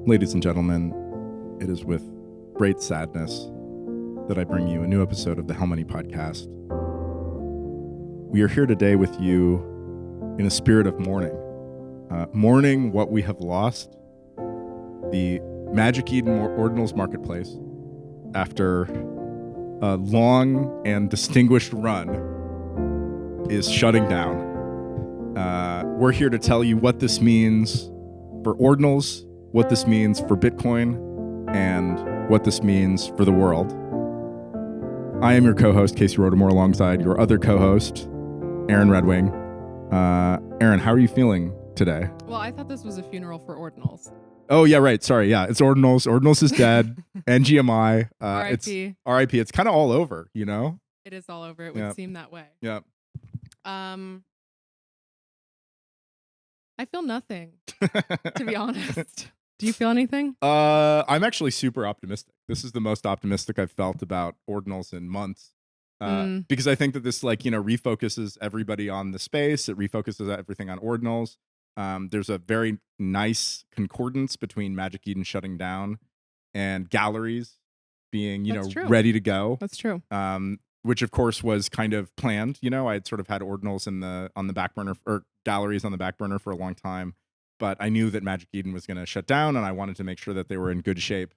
Ladies and gentlemen, it is with great sadness that I bring you a new episode of the How Many Podcast. We are here today with you in a spirit of mourning. Mourning what we have lost, the Magic Eden Ordinals Marketplace, after a long and distinguished run, is shutting down. We're here to tell you what this means for Ordinals, what this means for Bitcoin, and what this means for the world. I am your co-host, Casey Rodemore, alongside your other co-host, Aaron Redwing. Aaron, how are you feeling today? Well, I thought this was a funeral for Ordinals. Oh, yeah, right. Sorry. Yeah, it's Ordinals. Ordinals is dead. NGMI. R.I.P. It's RIP. It's kind of all over, you know? It is all over. It would seem that way. Yeah. I feel nothing, to be honest. Do you feel anything? I'm actually super optimistic. This is the most optimistic I've felt about Ordinals in months. Because I think that this, refocuses everybody on the space. It refocuses everything on Ordinals. There's a very nice concordance between Magic Eden shutting down and galleries being, ready to go. That's true. Which of course was kind of planned. I had sort of had Ordinals on the back burner, or galleries on the back burner for a long time. But I knew that Magic Eden was going to shut down, and I wanted to make sure that they were in good shape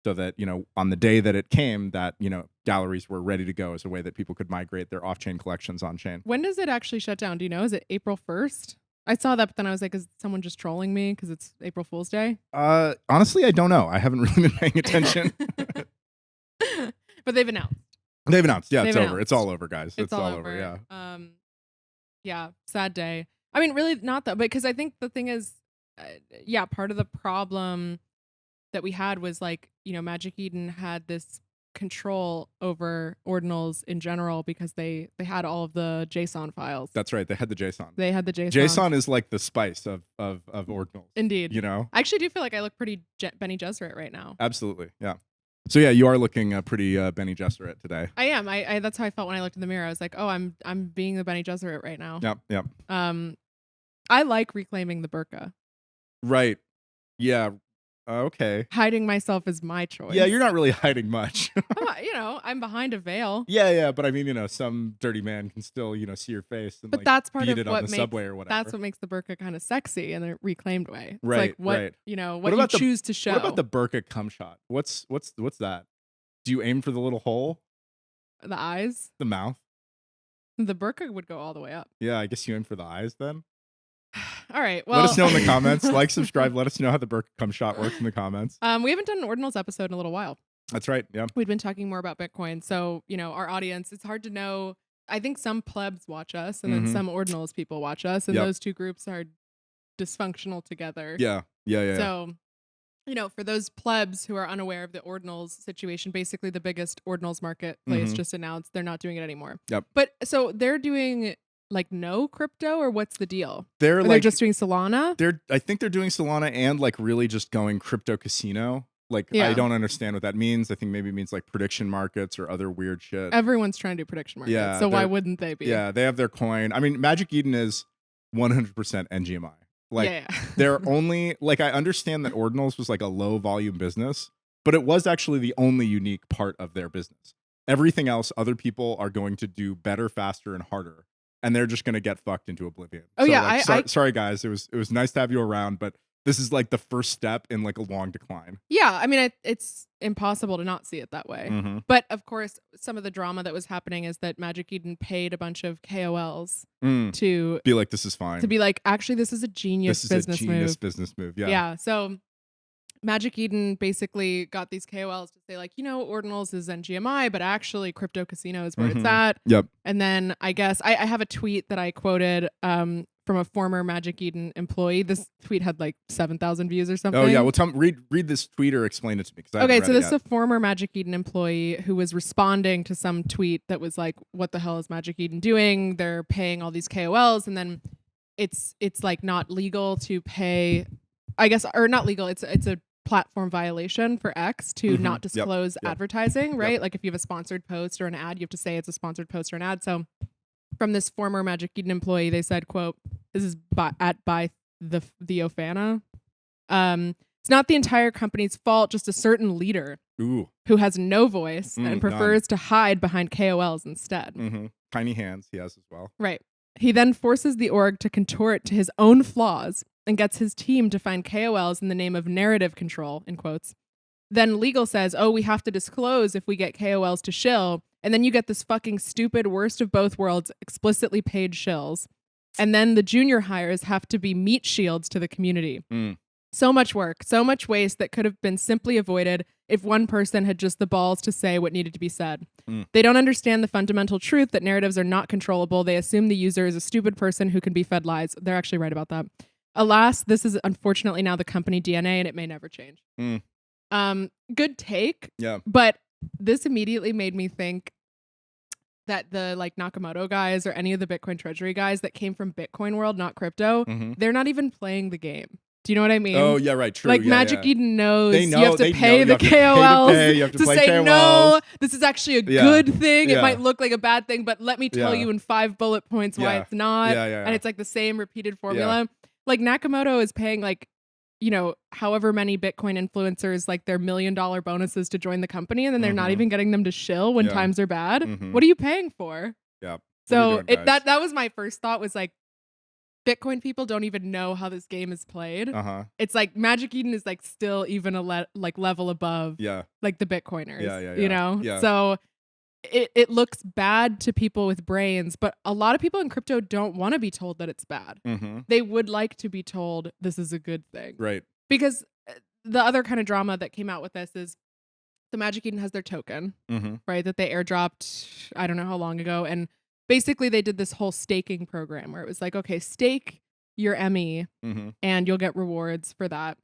so that, on the day that it came, that, galleries were ready to go as a way that people could migrate their off-chain collections on-chain. When does it actually shut down? Do you know? Is it April 1st? I saw that, but then I was like, is someone just trolling me because it's April Fool's Day? Honestly, I don't know. I haven't really been paying attention. But they've announced. They've announced. Yeah, it's over. It's all over, guys. It's all over. Yeah. Yeah. Sad day. I mean, really not that, but because I think the thing is, part of the problem that we had was Magic Eden had this control over Ordinals in general because they had all of the JSON files. That's right. They had the JSON. JSON is like the spice of Ordinals. Indeed. I actually do feel like I look pretty Benny Gesserit right now. Absolutely. Yeah. So yeah, you are looking pretty Benny Gesserit today. I am. I that's how I felt when I looked in the mirror. I was like, oh, I'm being the Benny Gesserit right now. Yep. I like reclaiming the burqa. Right. Yeah. Okay. Hiding myself is my choice. Yeah, you're not really hiding much. I'm behind a veil. Yeah, but I mean, some dirty man can still, see your face and that's part beat of it what on the makes, subway or whatever. That's what makes the burqa kind of sexy in a reclaimed way. It's right. What you choose to show. What about the burqa cum shot? What's that? Do you aim for the little hole? The eyes? The mouth? The burqa would go all the way up. Yeah, I guess you aim for the eyes then. All right. Well, let us know in the comments. Like, subscribe. Let us know how the burqa cum shot works in the comments. We haven't done an Ordinals episode in a little while. That's right. Yeah. We'd been talking more about Bitcoin. So, our audience, it's hard to know. I think some plebs watch us and then some Ordinals people watch us. And those two groups are dysfunctional together. Yeah. So, for those plebs who are unaware of the Ordinals situation, basically the biggest Ordinals marketplace just announced they're not doing it anymore. Yep. But so they're doing no crypto, or what's the deal? They're just doing Solana? I think they're doing Solana and really just going crypto casino. I don't understand what that means. I think maybe it means prediction markets or other weird shit. Everyone's trying to do prediction markets. Yeah, so why wouldn't they be? Yeah, they have their coin. I mean, Magic Eden is 100% NGMI. They're only I understand that Ordinals was a low volume business, but it was actually the only unique part of their business. Everything else, other people are going to do better, faster, and harder. And they're just going to get fucked into oblivion. Oh, so, yeah. Sorry, guys. It was nice to have you around, but this is the first step in a long decline. Yeah. I mean, it's impossible to not see it that way. Mm-hmm. But of course, some of the drama that was happening is that Magic Eden paid a bunch of KOLs to be like, this is fine. To be like, actually, this is a genius business move. Yeah. Yeah. So Magic Eden basically got these KOLs to say Ordinals is NGMI, but actually crypto casino is where it's at. Yep. And then I guess I have a tweet that I quoted from a former Magic Eden employee. This tweet had 7,000 views or something. Oh yeah. Well, read this tweet or explain it to me. Okay. So this is a former Magic Eden employee who was responding to some tweet that was like, what the hell is Magic Eden doing? They're paying all these KOLs. And then it's not legal to pay, I guess, or not legal. It's a platform violation for X to not disclose advertising, right? If you have a sponsored post or an ad, you have to say it's a sponsored post or an ad. So from this former Magic Eden employee, they said, quote, this is by the Ofana. It's not the entire company's fault, just a certain leader Ooh. who has no voice and None. prefers to hide behind KOLs instead. Mm-hmm. Tiny hands he has as well. Right. He then forces the org to contort to his own flaws and gets his team to find KOLs in the name of narrative control, in quotes. Then legal says, oh, we have to disclose if we get KOLs to shill. And then you get this fucking stupid worst of both worlds, explicitly paid shills. And then the junior hires have to be meat shields to the community. So much work, so much waste that could have been simply avoided if one person had just the balls to say what needed to be said. They don't understand the fundamental truth that narratives are not controllable. They assume the user is a stupid person who can be fed lies. They're actually right about that. Alas, this is unfortunately now the company DNA, and it may never change. Good take. Yeah. But this immediately made me think that the like Nakamoto guys or any of the Bitcoin treasury guys that came from Bitcoin world, not crypto, they're not even playing the game. Do you know what I mean? Oh, yeah, right. True. Like yeah, Magic Eden knows They know, you have to pay the KOLs you have to play say, KOLs. no, this is actually a good thing. It Yeah. might look like a bad thing, but let me tell you in 5 bullet points why it's not. And it's like the same repeated formula. Like Nakamoto is paying like, you know, however many Bitcoin influencers like their $1 million bonuses to join the company, and then they're not even getting them to shill when times are bad. What are you paying for? Yeah. So that was my first thought was like, Bitcoin people don't even know how this game is played. It's like Magic Eden is like still even a level above like the Bitcoiners. You know? So it looks bad to people with brains, but a lot of people in crypto don't want to be told that it's bad. They would like to be told this is a good thing. Right. Because the other kind of drama that came out with this is the Magic Eden has their token, right? That they airdropped, I don't know how long ago. And basically they did this whole staking program where it was like, okay, stake your ME and you'll get rewards for that.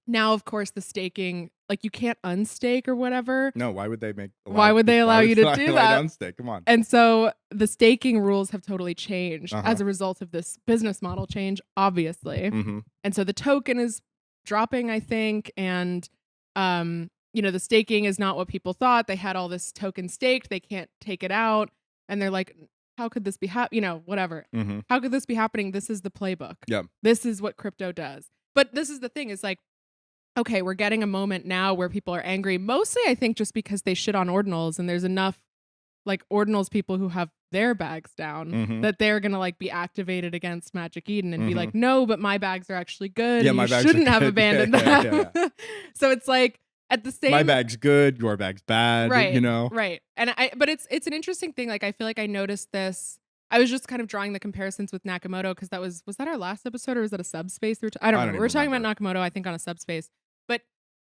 Now, of course, the staking, like you can't unstake or whatever. No, why would they allow you to do that? Unstake? Come on. And so the staking rules have totally changed as a result of this business model change, obviously. And so the token is dropping, I think, and you know, the staking is not what people thought. They had all this token staked, they can't take it out. And they're like, how could this be you know, whatever. How could this be happening? This is the playbook. This is what crypto does. But this is the thing, is like, okay, we're getting a moment now where people are angry. Mostly, I think, just because they shit on Ordinals, and there's enough like Ordinals people who have their bags down that they're gonna like be activated against Magic Eden and be like, no, but my bags are actually good. Yeah, and my you bags shouldn't are have good. abandoned them. So it's like at the same, my bag's good, your bag's bad. Right. You know. Right. And but it's an interesting thing. Like I feel like I noticed this. I was just kind of drawing the comparisons with Nakamoto because was that our last episode or was that a subspace? I don't know. We were talking about Nakamoto, I think, on a subspace. But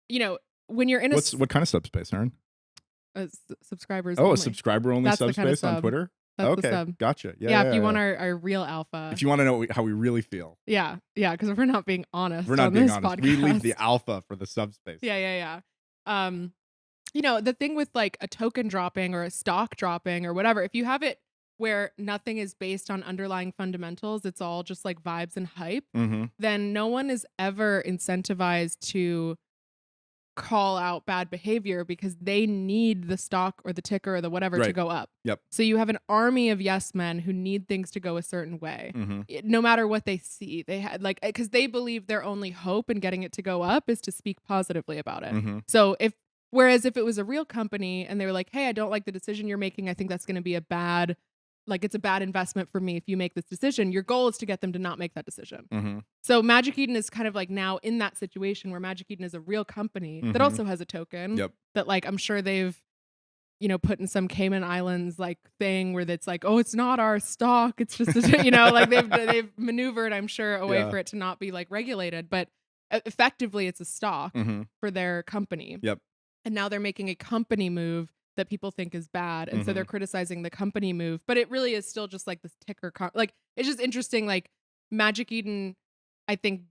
you know, when you're in what kind of subspace, Aaron? Subscribers. Oh, only. a subscriber only That's subspace the kind of sub. on Twitter. That's okay, the sub. Gotcha. Yeah, if you want our real alpha. If you want to know how we really feel. Yeah, because if we're not being honest, we're not on being this honest. podcast. We leave the alpha for the subspace. Yeah. You know, the thing with like a token dropping or a stock dropping or whatever, if you have it where nothing is based on underlying fundamentals, it's all just like vibes and hype, then no one is ever incentivized to call out bad behavior because they need the stock or the ticker or the whatever to go up. So you have an army of yes men who need things to go a certain way, no matter what they see. They had like, because they believe their only hope in getting it to go up is to speak positively about it. So whereas if it was a real company and they were like, hey, I don't like the decision you're making, I think that's going to be it's a bad investment for me if you make this decision, your goal is to get them to not make that decision. So Magic Eden is kind of like now in that situation where Magic Eden is a real company that also has a token that like I'm sure they've, you know, put in some Cayman Islands like thing where it's like, oh, it's not our stock, it's just you know, like they've maneuvered, I'm sure, a way for it to not be like regulated, but effectively it's a stock for their company. And now they're making a company move that people think is bad, and so they're criticizing the company move, but it really is still just like this ticker like it's just interesting. Like Magic Eden, I think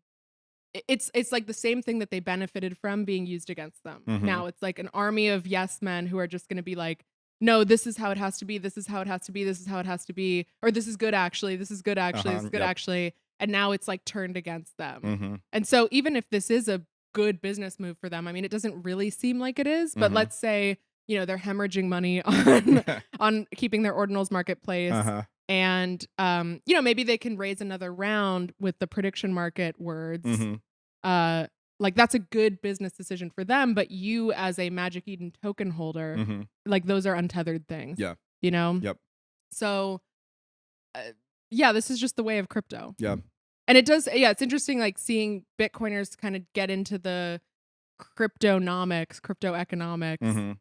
it's like the same thing that they benefited from being used against them. Now it's like an army of yes men who are just going to be like, no, this is how it has to be, this is how it has to be, this is how it has to be, or this is good actually, this is good actually, this is good actually, and now it's like turned against them. And so even if this is a good business move for them, I mean, it doesn't really seem like it is, but let's say, you know, they're hemorrhaging money on keeping their Ordinals marketplace. And, you know, maybe they can raise another round with the prediction market words. like that's a good business decision for them, but you as a Magic Eden token holder, Mm-hmm. like those are untethered things. Yeah. You know? Yep. So yeah, this is just the way of crypto. Yeah. And it does, yeah, it's interesting like seeing Bitcoiners kind of get into the crypto economics Mm-hmm.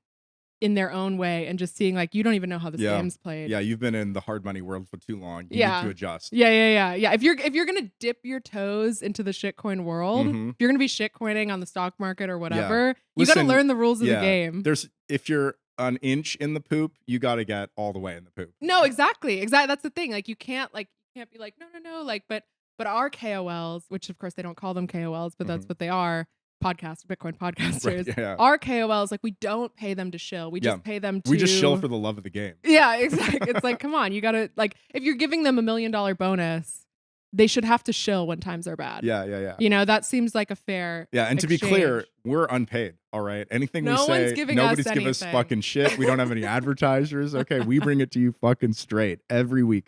in their own way and just seeing like you don't even know how this Yeah. game's played. Yeah, you've been in the hard money world for too long. You Yeah. need to adjust. Yeah. If you're gonna dip your toes into the shitcoin world, Mhm. if you're gonna be shitcoining on the stock market or whatever, you gotta Listen, learn the rules of the yeah, game. If you're an inch in the poop, you got to get all the way in the poop. No, exactly. That's the thing. Like you can't be like no. Like but our KOLs, which of course they don't call them KOLs, but that's what they are. Bitcoin podcasters. Right, yeah. Our KOLs, like we don't pay them to shill. We just pay them to. We just shill for the love of the game. Yeah, exactly. It's like, come on, you gotta like if you're giving them $1 million bonus, they should have to shill when times are bad. Yeah. You know, that seems like a fair. Yeah, and exchange. to be clear, we're unpaid. All right. Anything No we say, one's giving nobody's us giving us anything. fucking shit. We don't have any advertisers. Okay, we bring it to you fucking straight every week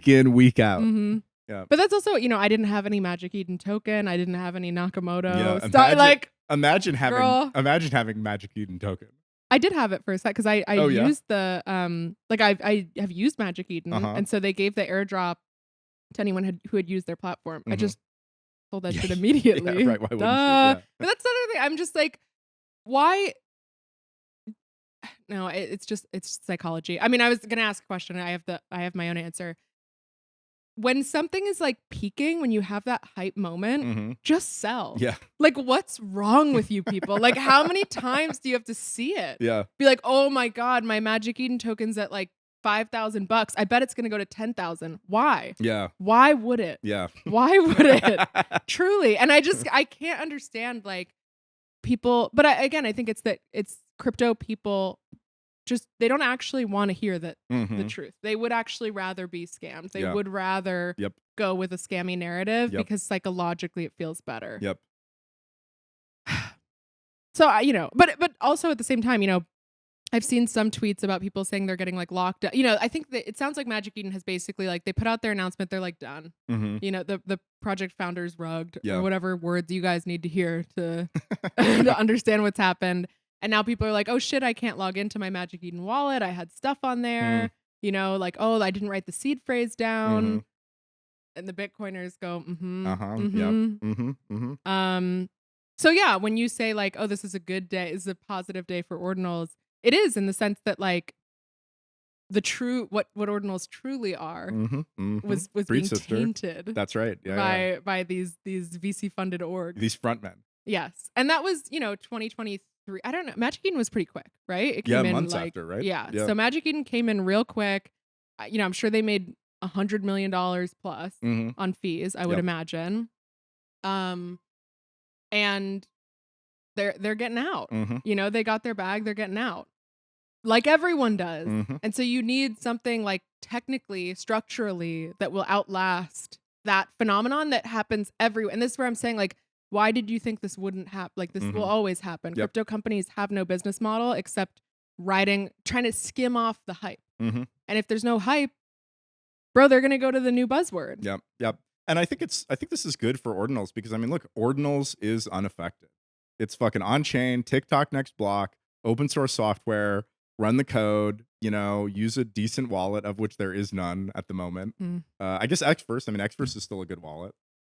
in, week out. Mm-hmm. Yeah. But that's also, you know, I didn't have any Magic Eden token. I didn't have any Nakamoto. Yeah, imagine having Magic Eden token. I did have it for a sec because I yeah? used the like I have used Magic Eden, and so they gave the airdrop to anyone who had used their platform. I just sold that shit immediately. Yeah, right. Why wouldn't you? Duh. Yeah. But that's the other thing. I'm just like, why? No, it's psychology. I mean, I was gonna ask a question. I have my own answer. When something is like peaking, when you have that hype moment, just sell. Yeah. Like, what's wrong with you people? Like, how many times do you have to see it? Yeah. Be like, oh my God, my Magic Eden token's at like $5,000. I bet it's gonna go to 10,000. Why? Yeah. Why would it? Yeah. Why would it? Truly. And I can't understand like people, but I think it's crypto people. Just they don't actually want to hear the truth. They would actually rather be scammed. They would rather go with a scammy narrative because psychologically it feels better. Yep. So you know, but also at the same time, you know, I've seen some tweets about people saying they're getting like locked up. You know, I think that it sounds like Magic Eden has basically like they put out their announcement, they're like done. You know, the project founders rugged or whatever words you guys need to hear to to understand what's happened. And now people are like, oh shit, I can't log into my Magic Eden wallet. I had stuff on there. You know, like, oh, I didn't write the seed phrase down. And the Bitcoiners go, So yeah, when you say like, oh, this is a good day, this is a positive day for Ordinals, it is in the sense that like the true what Ordinals truly are was being tainted. That's right. By these VC funded orgs. These frontmen. Yes. And that was, you know, 2023. I don't know. Magic Eden was pretty quick, right? It came in months like, after, right? Yeah. So Magic Eden came in real quick. You know, I'm sure they made $100 million plus on fees, I would imagine. And they're getting out. You know, they got their bag, they're getting out. Like everyone does. And so you need something like technically, structurally that will outlast that phenomenon that happens everywhere. And this is where I'm saying like, why did you think this wouldn't happen? Like this will always happen. Crypto companies have no business model except trying to skim off the hype. And if there's no hype, bro, they're gonna go to the new buzzword. Yep. And I think this is good for Ordinals because I mean, look, Ordinals is unaffected. It's fucking on chain, TikTok next block, open source software, run the code, you know, use a decent wallet of which there is none at the moment. I guess Xverse. I mean, Xverse is still a good wallet.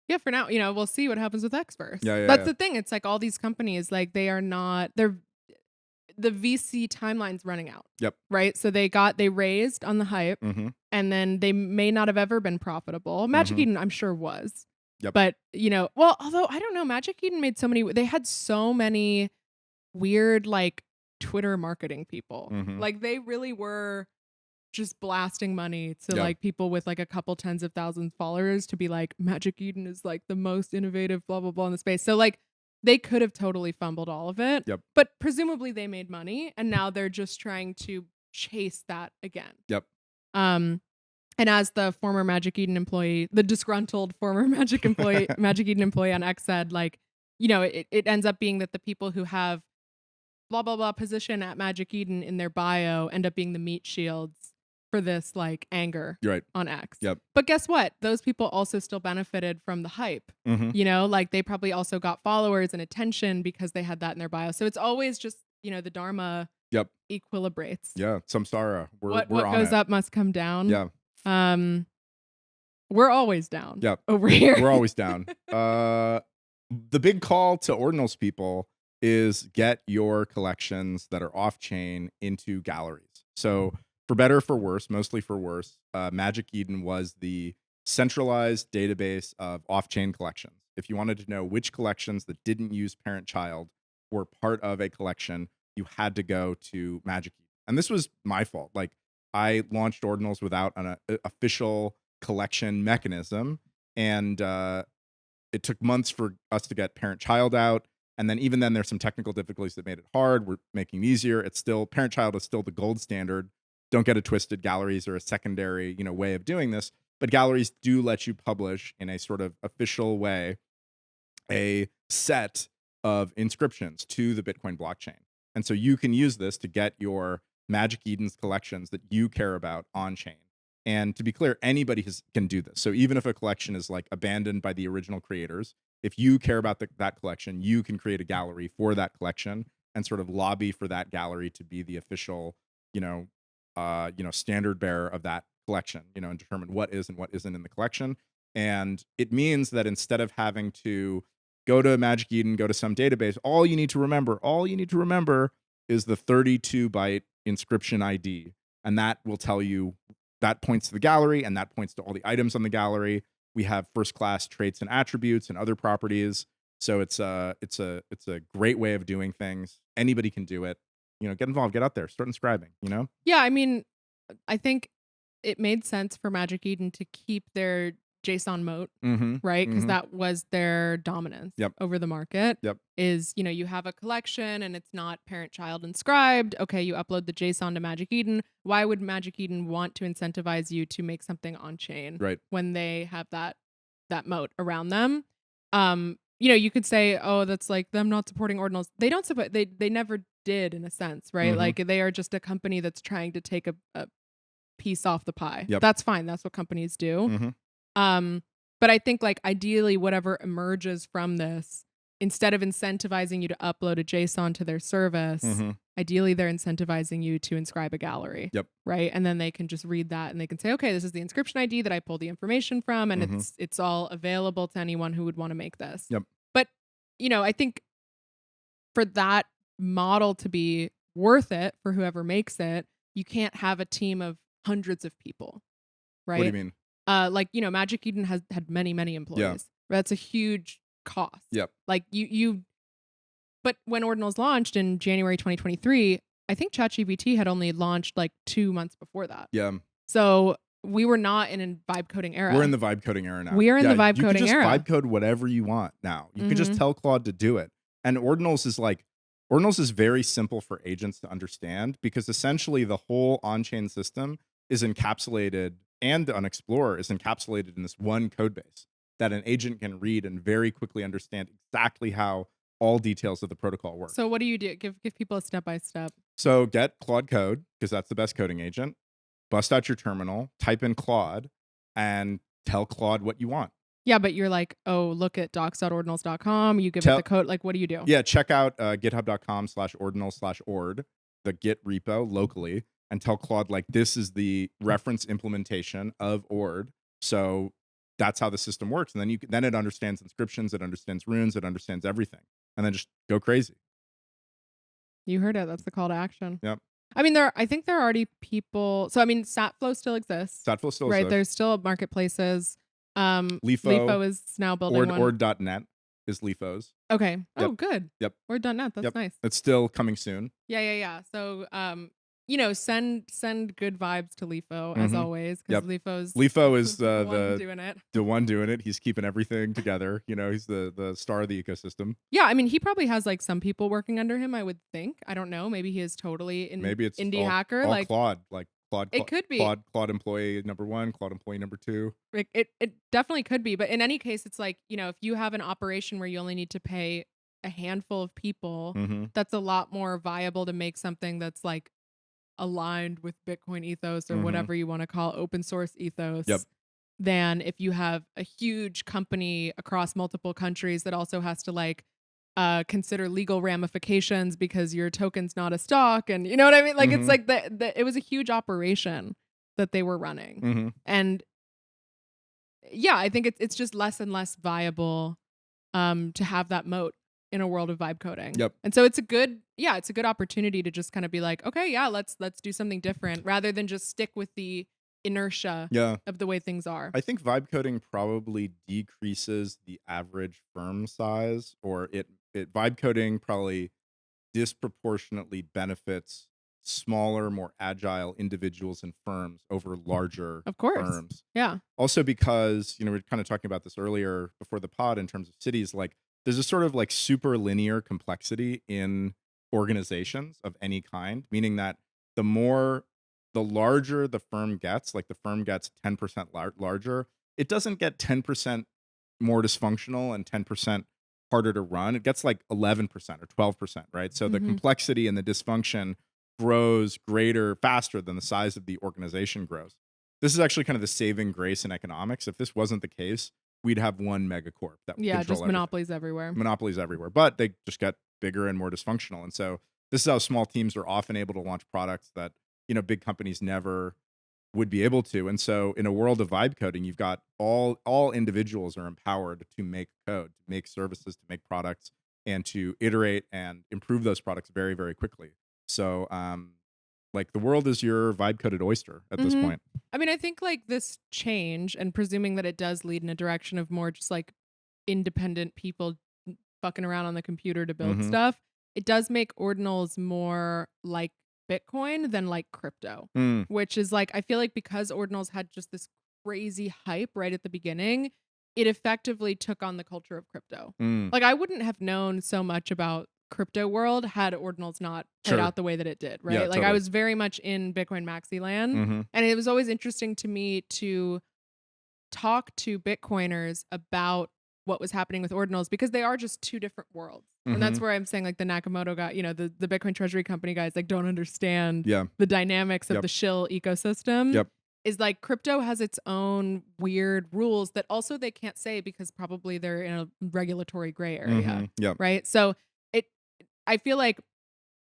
Yeah, for now, you know, we'll see what happens with Xverse. Yeah, That's the thing. It's like all these companies, like the VC timeline's running out. Yep. Right. So they raised on the hype and then they may not have ever been profitable. Magic Eden, I'm sure was. Yep. But, you know, well, although I don't know, Magic Eden they had so many weird like Twitter marketing people. Like they really were just blasting money to like people with like a couple tens of thousands followers to be like Magic Eden is like the most innovative blah blah blah in the space. So like they could have totally fumbled all of it. But presumably they made money and now they're just trying to chase that again. And as the former Magic Eden employee, the disgruntled former Magic Eden employee on X said, like, you know, it ends up being that the people who have blah blah blah position at Magic Eden in their bio end up being the meat shields for this like anger You're right. on X. Yep. But guess what? Those people also still benefited from the hype. Mm-hmm. You know, like they probably also got followers and attention because they had that in their bio. So it's always just, you know, the Dharma Yep. equilibrates. Yeah. Samsara. We're What on goes it. up must come down. Yeah. We're always down. Yep. Over here. We're always down. The big call to Ordinals people is get your collections that are off chain into galleries. So for better or for worse, mostly for worse, Magic Eden was the centralized database of off chain collections. If you wanted to know which collections that didn't use parent child were part of a collection, you had to go to Magic Eden. And this was my fault. Like I launched Ordinals without an official collection mechanism. And it took months for us to get parent child out. And then even then there's some technical difficulties that made it hard. We're making it easier. It's still parent child is still the gold standard. Don't get it twisted. Galleries are a secondary, way of doing this, but galleries do let you publish in a sort of official way a set of inscriptions to the Bitcoin blockchain. And so you can use this to get your Magic Eden's collections that you care about on chain. And to be clear, anybody can do this. So even if a collection is like abandoned by the original creators, if you care about that collection, you can create a gallery for that collection and sort of lobby for that gallery to be the official, standard bearer of that collection, and determine what is and what isn't in the collection. And it means that instead of having to go to Magic Eden, go to some database, all you need to remember is the 32-byte inscription ID. And that will tell you, that points to the gallery, and that points to all the items on the gallery. We have first-class traits and attributes and other properties. So it's a great way of doing things. Anybody can do it. Get involved, get out there, start inscribing. Yeah, I mean, I think it made sense for Magic Eden to keep their JSON moat, right? Because that was their dominance over the market. Is, you have a collection and it's not parent-child inscribed. Okay, you upload the JSON to Magic Eden. Why would Magic Eden want to incentivize you to make something on chain when they have that moat around them? You could say, oh, that's like them not supporting Ordinals. They don't support. They never did, in a sense, right? Like they are just a company that's trying to take a piece off the pie. That's fine. That's what companies do. But I think like ideally whatever emerges from this, instead of incentivizing you to upload a JSON to their service, ideally they're incentivizing you to inscribe a gallery. Right. And then they can just read that and they can say, okay, this is the inscription ID that I pulled the information from, and it's all available to anyone who would want to make this. But, I think for that model to be worth it for whoever makes it, you can't have a team of hundreds of people. Right. What do you mean? Magic Eden has had many, many employees. That's a huge cost. Like but when Ordinals launched in January 2023, I think ChatGPT had only launched like 2 months before that. So we were not in a vibe coding era. We're in the vibe coding era now. We are in the vibe coding era. You can just vibe code whatever you want now. You can just tell Claude to do it. And Ordinals is very simple for agents to understand, because essentially the whole on-chain system is encapsulated, and the Explorer is encapsulated in this one code base that an agent can read and very quickly understand exactly how all details of the protocol work. So what do you do? Give people a step-by-step. So get Claude Code, because that's the best coding agent. Bust out your terminal, type in Claude, and tell Claude what you want. Yeah, but you're like, oh, look at docs.ordinals.com. You give it the code. Like, what do you do? Yeah, check out github.com/ordinals/ord, the Git repo locally, and tell Claude, like, this is the reference implementation of ord. So that's how the system works. And then it understands inscriptions, it understands runes, it understands everything. And then just go crazy. You heard it. That's the call to action. Yep. I mean, I think there are already people. So, I mean, Statflow still exists. Statflow still right? exists. There's still marketplaces. Leafo is now building one. Ord.net is Leafo's. Okay. Oh, Yep. good. Yep. Ord.net. That's nice. It's still coming soon. Yeah. So, send good vibes to Leafo as always, because Leafo is the one doing it. He's keeping everything together. He's the star of the ecosystem. Yeah, I mean, he probably has like some people working under him, I would think. I don't know. Maybe he is totally maybe it's indie hacker. All like Claude, it could be Claude employee number 1, Claude employee number 2. It definitely could be. But in any case, it's like, if you have an operation where you only need to pay a handful of people, that's a lot more viable to make something that's like aligned with Bitcoin ethos or Mhm. whatever you want to call open source ethos Yep. than if you have a huge company across multiple countries that also has to like consider legal ramifications because your token's not a stock, and you know what I mean? Like it's Mhm. like it was a huge operation that they were running. Mhm. And yeah, I think it's just less and less viable to have that moat in a world of vibe coding. Yep. And so it's a good opportunity to just kind of be like, okay, yeah, let's do something different rather than just stick with the inertia Yeah. of the way things are. I think vibe coding probably decreases the average firm size, or it vibe coding probably disproportionately benefits smaller, more agile individuals and firms over larger Of course. firms. Yeah. Also because, we were kind of talking about this earlier before the pod in terms of cities, like there's a sort of like super linear complexity in organizations of any kind, meaning that the larger the firm gets, like the firm gets 10% larger, it doesn't get 10% more dysfunctional and 10% harder to run. It gets like 11% or 12%, right? So the Mhm. complexity and the dysfunction grows greater, faster than the size of the organization grows. This is actually kind of the saving grace in economics. If this wasn't the case, we'd have one megacorp that would Yeah, control just everything. monopolies everywhere. Monopolies everywhere, but they just get bigger and more dysfunctional. And so this is how small teams are often able to launch products that, big companies never would be able to. And so in a world of vibe coding, you've got all individuals are empowered to make code, to make services, to make products, and to iterate and improve those products very, very quickly. So like the world is your vibe coded oyster at this Mhm. point. I mean, I think like this change, and presuming that it does lead in a direction of more just like independent people fucking around on the computer to build Mm-hmm. stuff, it does make ordinals more like Bitcoin than like crypto, Mm, which is like, I feel like because ordinals had just this crazy hype right at the beginning, it effectively took on the culture of crypto. mm. Like, I wouldn't have known so much about crypto world had ordinals not played Sure. out the way that it did, Yeah, right? Like, I totally. was very much in Bitcoin maxi land, Mm-hmm. and it was always interesting to me to talk to Bitcoiners about what was happening with ordinals because they are just two different worlds. And Mm-hmm. that's where I'm saying like the Nakamoto guy, the Bitcoin treasury company guys like don't understand Yeah. the dynamics of Yep. the shill ecosystem. Yep. Is like crypto has its own weird rules that also they can't say because probably they're in a regulatory gray area. Mm-hmm. Yep. Right. So it I feel like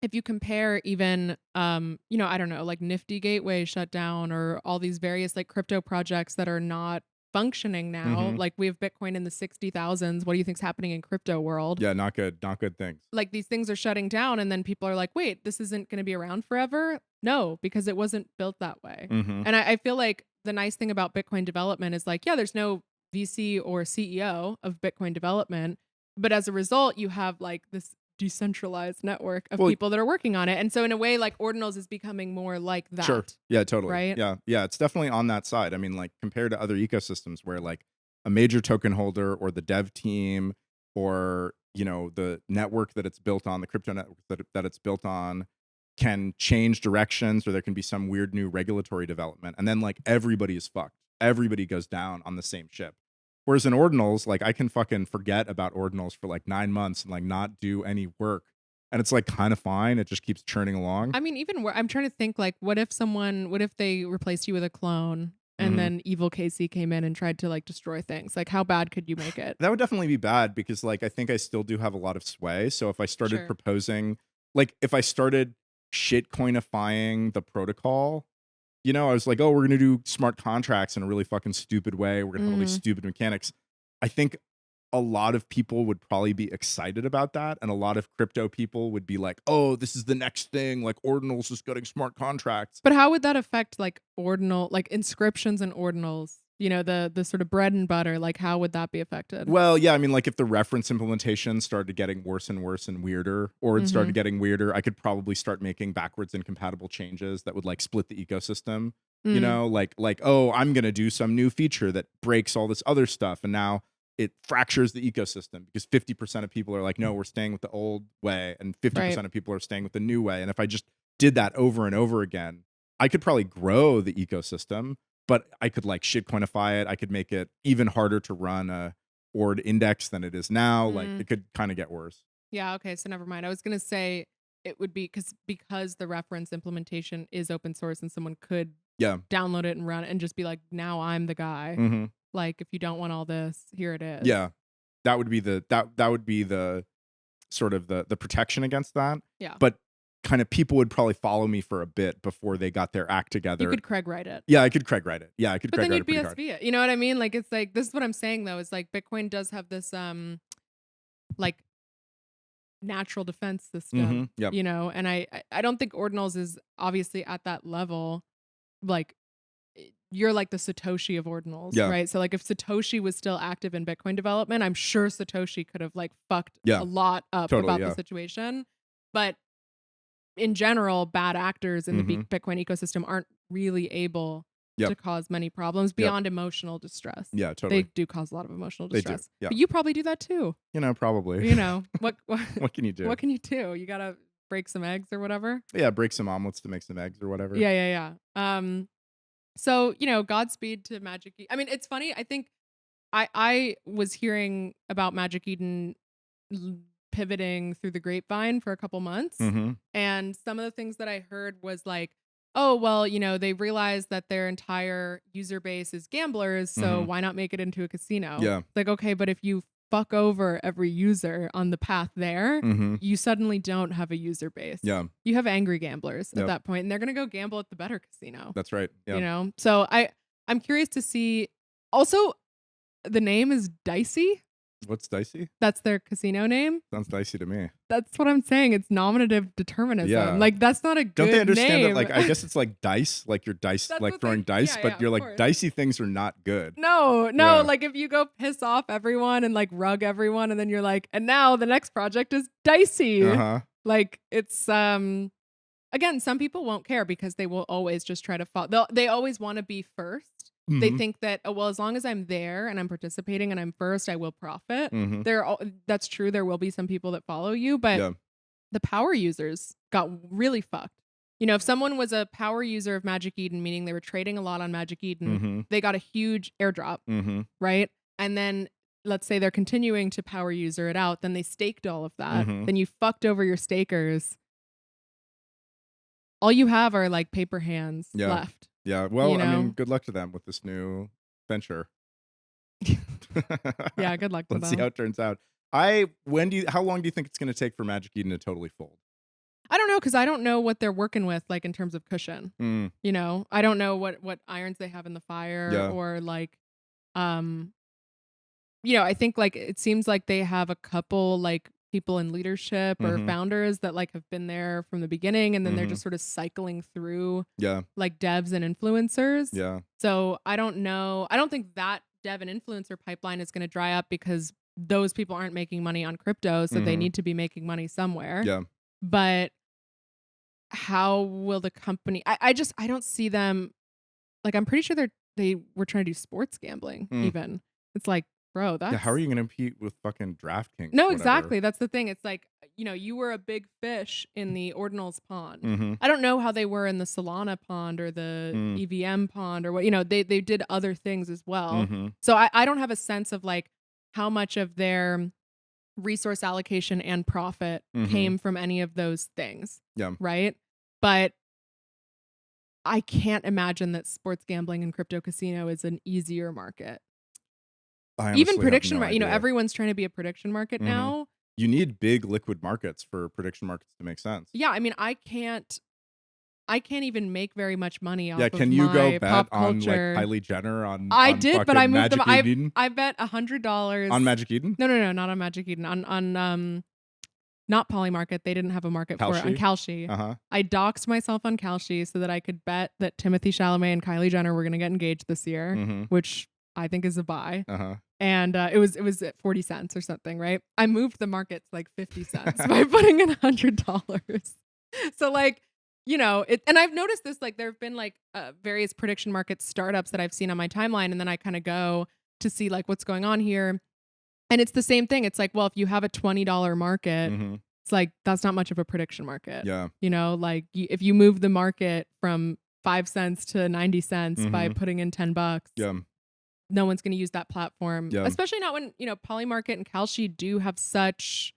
if you compare even I don't know, like Nifty Gateway shut down or all these various like crypto projects that are not functioning now, Mm-hmm. like we have Bitcoin in the 60,000s. What do you think's happening in crypto world? Yeah, not good. Not good things. Like these things are shutting down and then people are like, wait, this isn't going to be around forever? No, because it wasn't built that way. Mm-hmm. And I feel like the nice thing about Bitcoin development is like, yeah, there's no VC or CEO of Bitcoin development, but as a result, you have like this decentralized network of Well, people that are working on it. And so in a way, like Ordinals is becoming more like that. sure. Yeah, totally. Right? Yeah. Yeah. It's definitely on that side. I mean, like compared to other ecosystems where like a major token holder or the dev team or, the network that it's built on, the crypto network that it's built on can change directions, or there can be some weird new regulatory development. And then like everybody is fucked. Everybody goes down on the same ship. Whereas in ordinals, like I can fucking forget about ordinals for like 9 months and like not do any work. And it's like kind of fine. It just keeps churning along. I mean, even where I'm trying to think like, what if they replaced you with a clone and Mhm. then evil Casey came in and tried to like destroy things? Like, how bad could you make it? That would definitely be bad because like I think I still do have a lot of sway. So if I started Sure. proposing, like if I started shitcoinifying the protocol, I was like, oh, we're gonna do smart contracts in a really fucking stupid way. We're gonna have all these stupid mechanics. I think a lot of people would probably be excited about that, and a lot of crypto people would be like, oh, this is the next thing. Like ordinals is getting smart contracts. But how would that affect like ordinal, like inscriptions and ordinals? The sort of bread and butter. Like, how would that be affected? Well, yeah, I mean, like if the reference implementation started getting worse and worse and weirder, or it started getting weirder, I could probably start making backwards incompatible changes that would like split the ecosystem. Like oh, I'm gonna do some new feature that breaks all this other stuff, and now it fractures the ecosystem because 50% of people are like, no, we're staying with the old way, and 50% of people are staying with the new way. And if I just did that over and over again, I could probably grow the ecosystem, but I could like shitcoinify it. I could make it even harder to run a ord index than it is now. Like it could kind of get worse. Yeah. Okay. So never mind. I was gonna say it would be because the reference implementation is open source and someone could Yeah. download it and run it and just be like, now I'm the guy. Mm-hmm. Like, if you don't want all this, here it is. Yeah. That would be the sort of the protection against that. Yeah. But kind of people would probably follow me for a bit before they got their act together. You could Craig write it. Yeah, I could Craig write it. Yeah, I could But Craig then write it you'd pretty hard. BSV it. You know what I mean? Like, it's like, this is what I'm saying though, is like Bitcoin does have this like natural defense system. Yep. You know, and I don't think Ordinals is obviously at that level. Like, you're like the Satoshi of Ordinals, Yeah. right? So like if Satoshi was still active in Bitcoin development, I'm sure Satoshi could have like fucked Yeah. a lot up Totally, about yeah. the situation. But in general, bad actors in the Bitcoin ecosystem aren't really able Yep. to cause many problems beyond emotional distress. Yeah, totally. They do cause a lot of emotional They do, distress. yeah. But you probably do that too. You know, probably. You know, what What can you do? what can you do? You gotta break some eggs or whatever. Yeah, break some omelets to make some eggs or whatever. Yeah. So, you know, Godspeed to Magic Eden. I mean, it's funny. I think I was hearing about Magic Eden pivoting through the grapevine for a couple months. Mm-hmm. And some of the things that I heard was like, oh, well, you know, they realized that their entire user base is gamblers. So why not make it into a casino? Yeah. It's like, okay, but if you fuck over every user on the path there, you suddenly don't have a user base. Yeah. You have angry gamblers Yep. at that point, and they're going to go gamble at the better casino. That's right. Yeah. You know? So I'm curious to see. Also, the name is Dicey. What's Dicey? That's their casino name. Sounds dicey to me. That's what I'm saying. It's nominative determinism. Yeah. Like, that's not a good Don't they understand name. that? Like, I guess it's like dice, like you're dice, That's like what throwing dice, yeah, but you're of like course. dicey things are not good. No, Yeah. like if you go piss off everyone and like rug everyone, and then you're like, and now the next project is Dicey. Like, it's again, some people won't care because they will always just try to follow. They always want to be first. They think that, oh, well, as long as I'm there and I'm participating and I'm first, I will profit. That's true. There will be some people that follow you, but the power users got really fucked. You know, if someone was a power user of Magic Eden, meaning they were trading a lot on Magic Eden, they got a huge airdrop, right? And then let's say they're continuing to power user it out, then they staked all of that. Then you fucked over your stakers. All you have are like paper hands left. Yeah. Well, You I mean, know? good luck to them with this new venture. Yeah, good luck to Let's them. see how it turns out. How long do you think it's going to take for Magic Eden to totally fold? I don't know, because I don't know what they're working with, like in terms of cushion. You know, I don't know what irons they have in the fire or like, you know, I think like it seems like they have a couple like people in leadership or founders that like have been there from the beginning, and then they're just sort of cycling through like devs and influencers. Yeah. So I don't know. I don't think that dev and influencer pipeline is going to dry up because those people aren't making money on crypto, so they need to be making money somewhere. Yeah. But how will the company? I don't see them. Like, I'm pretty sure they were trying to do sports gambling. Even it's like, bro, that's How are you going to compete with fucking DraftKings? no, whatever? exactly. That's the thing. It's like, you know, you were a big fish in the Ordinals pond. I don't know how they were in the Solana pond or the EVM pond or what. You know, they did other things as well. So I don't have a sense of like how much of their resource allocation and profit came from any of those things. Yeah. Right. But I can't imagine that sports gambling and crypto casino is an easier market. Even prediction market, you know, everyone's trying to be a prediction market now. You need big liquid markets for prediction markets to make sense. Yeah, I mean, I can't even make very much money off Yeah, of can you my go bet pop on like culture. Kylie Jenner on I on did, but I fucking moved them. Magic Eden? I bet $100 On Magic Eden? No, not on Magic Eden. On not Polymarket. They didn't have a market for it. On Kalshi. I doxed myself on Kalshi so that I could bet that Timothy Chalamet and Kylie Jenner were going to get engaged this year, which I think is a buy. And it was at 40 cents or something, right? I moved the market to like 50 cents by putting in $100. So like, you know, and I've noticed this, like there have been like various prediction market startups that I've seen on my timeline, and then I kind of go to see like what's going on here. And it's the same thing. It's like, well, if you have a $20 market, it's like, that's not much of a prediction market. Yeah. You know, like if you move the market from 5 cents to 90 cents by putting in $10, no one's going to use that platform, especially not when, you know, Polymarket and Kalshi do have such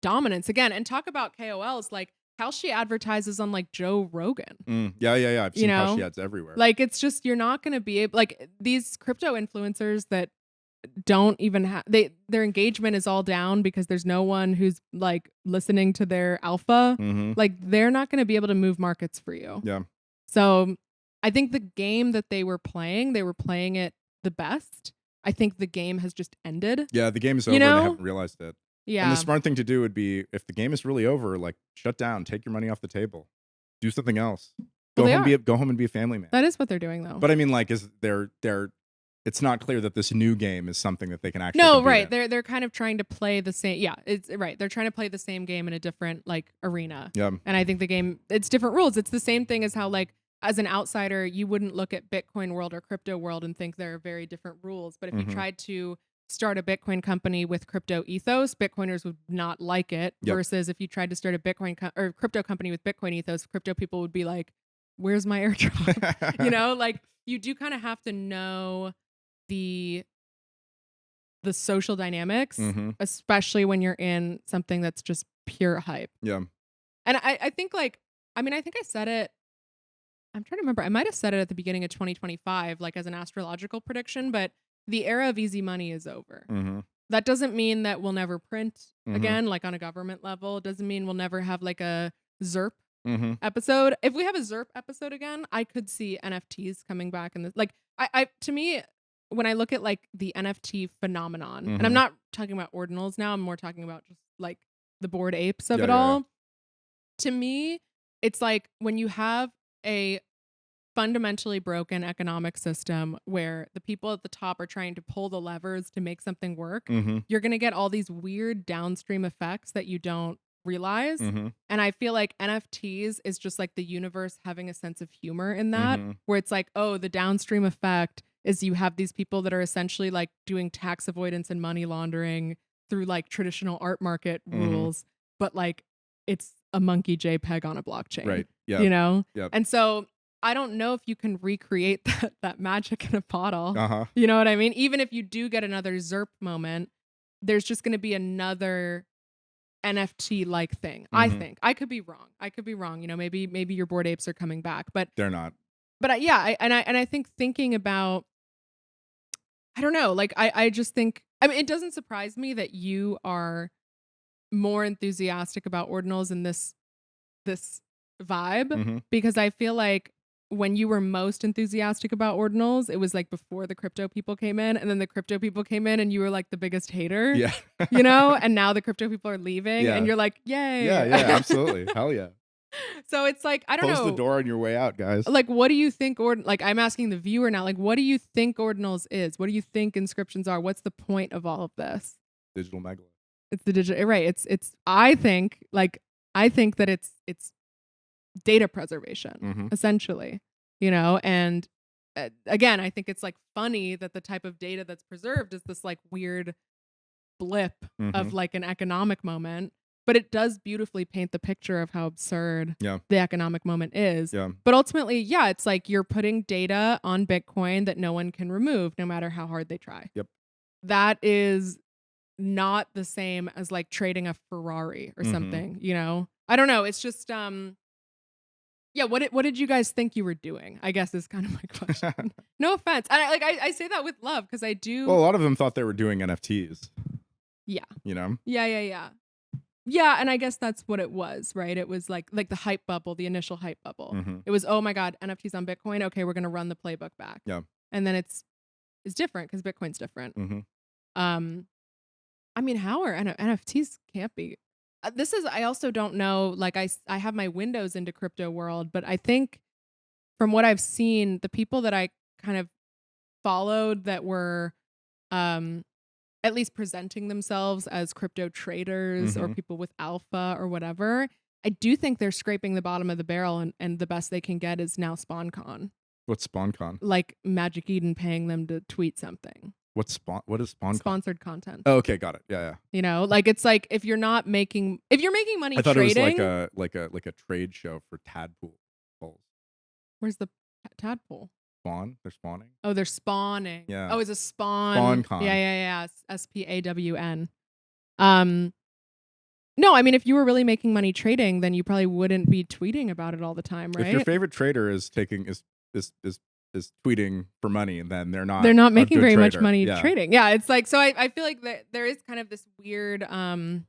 dominance again. And talk about KOLs, like how she advertises on like Joe Rogan. Yeah. I've You seen how know? she ads everywhere. Like it's just, you're not going to be able, like these crypto influencers that don't even have, their engagement is all down because there's no one who's like listening to their alpha. Like they're not going to be able to move markets for you. Yeah. So I think the game that they were playing it the best. I think the game has just ended. Yeah, the game is over and they haven't realized it. Yeah. And the smart thing to do would be, if the game is really over, like shut down, take your money off the table, do something else. Go home and be a family man. That is what they're doing though. But I mean, like, it's not clear that this new game is something that they can actually No, right. in. They're kind of trying to play the same. Yeah, it's right. They're trying to play the same game in a different like arena. Yeah. And I think the game, it's different rules. It's the same thing as how like as an outsider, you wouldn't look at Bitcoin world or crypto world and think there are very different rules. But if you tried to start a Bitcoin company with crypto ethos, Bitcoiners would not like it. Yep. Versus if you tried to start a Bitcoin or crypto company with Bitcoin ethos, crypto people would be like, "Where's my airdrop?" You know, like you do kind of have to know the social dynamics, especially when you're in something that's just pure hype. Yeah. And I think like, I mean, I think I said it, I'm trying to remember. I might have said it at the beginning of 2025, like as an astrological prediction, but the era of easy money is over. That doesn't mean that we'll never print again, like on a government level. It doesn't mean we'll never have like a ZERP episode. If we have a ZERP episode again, I could see NFTs coming back. And like, I to me, when I look at like the NFT phenomenon, and I'm not talking about ordinals now, I'm more talking about just like the Bored Apes of it all. To me, it's like when you have a fundamentally broken economic system where the people at the top are trying to pull the levers to make something work, you're going to get all these weird downstream effects that you don't realize. And I feel like NFTs is just like the universe having a sense of humor in that, where it's like, oh, the downstream effect is you have these people that are essentially like doing tax avoidance and money laundering through like traditional art market rules, but like it's a monkey JPEG on a blockchain. Right. Yeah. You know? Yep. And so I don't know if you can recreate that magic in a bottle. You know what I mean? Even if you do get another ZERP moment, there's just going to be another NFT like thing. I think. I could be wrong. You know, maybe your Bored Apes are coming back, but they're not. But I think thinking about, I don't know, like I just think, I mean, it doesn't surprise me that you are more enthusiastic about ordinals in this vibe, because I feel like when you were most enthusiastic about ordinals, it was like before the crypto people came in, and then the crypto people came in and you were like the biggest hater. Yeah. You know, and now the crypto people are leaving and you're like, yay. Yeah, absolutely. Hell yeah. So it's like, I don't know. Close the door on your way out, guys. Like, what do you think like I'm asking the viewer now, like, what do you think ordinals is? What do you think inscriptions are? What's the point of all of this? Digital megalith. It's the digital, right? It's I think that it's data preservation, essentially, you know? And again, I think it's like funny that the type of data that's preserved is this like weird blip of like an economic moment, but it does beautifully paint the picture of how absurd the economic moment is. Yeah. But ultimately, it's like you're putting data on Bitcoin that no one can remove, no matter how hard they try. Yep. That is not the same as like trading a Ferrari or something, you know? I don't know. It's just, what did you guys think you were doing? I guess is kind of my question. No offense. And I say that with love because I do. Well, a lot of them thought they were doing NFTs. Yeah. You know? Yeah. Yeah, and I guess that's what it was, right? It was like the hype bubble, the initial hype bubble. It was, oh my God, NFTs on Bitcoin. Okay, we're gonna run the playbook back. Yeah. And then it's different because Bitcoin's different. I mean, how are NFTs can't be. I also don't know, like I have my windows into crypto world, but I think from what I've seen, the people that I kind of followed that were at least presenting themselves as crypto traders or people with alpha or whatever, I do think they're scraping the bottom of the barrel, and the best they can get is now SpawnCon. What's SpawnCon? Like Magic Eden paying them to tweet something. What is SpawnCon? Sponsored content. Oh, okay, got it. Yeah. You know, like it's like if you're making money I thought trading, it was like a trade show for tadpoles. Where's the tadpole? Spawn? They're spawning? Oh, they're spawning. Yeah. Oh, it's a spawn. SpawnCon. Yeah. SPAWN. No, I mean, if you were really making money trading, then you probably wouldn't be tweeting about it all the time, right? If your favorite trader is tweeting for money, then they're They're not a making good very much trader. money Yeah. trading. Yeah, it's like, so I feel like there is kind of this weird, I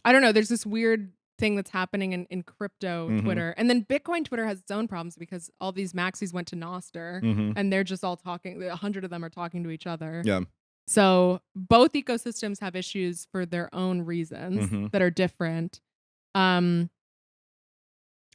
don't know, there's this weird thing that's happening in crypto Mhm. Twitter. And then Bitcoin Twitter has its own problems because all these maxis went to Nostr Mhm. and they're just all talking, 100 of them are talking to each other. Yeah. So both ecosystems have issues for their own reasons Mhm. that are different.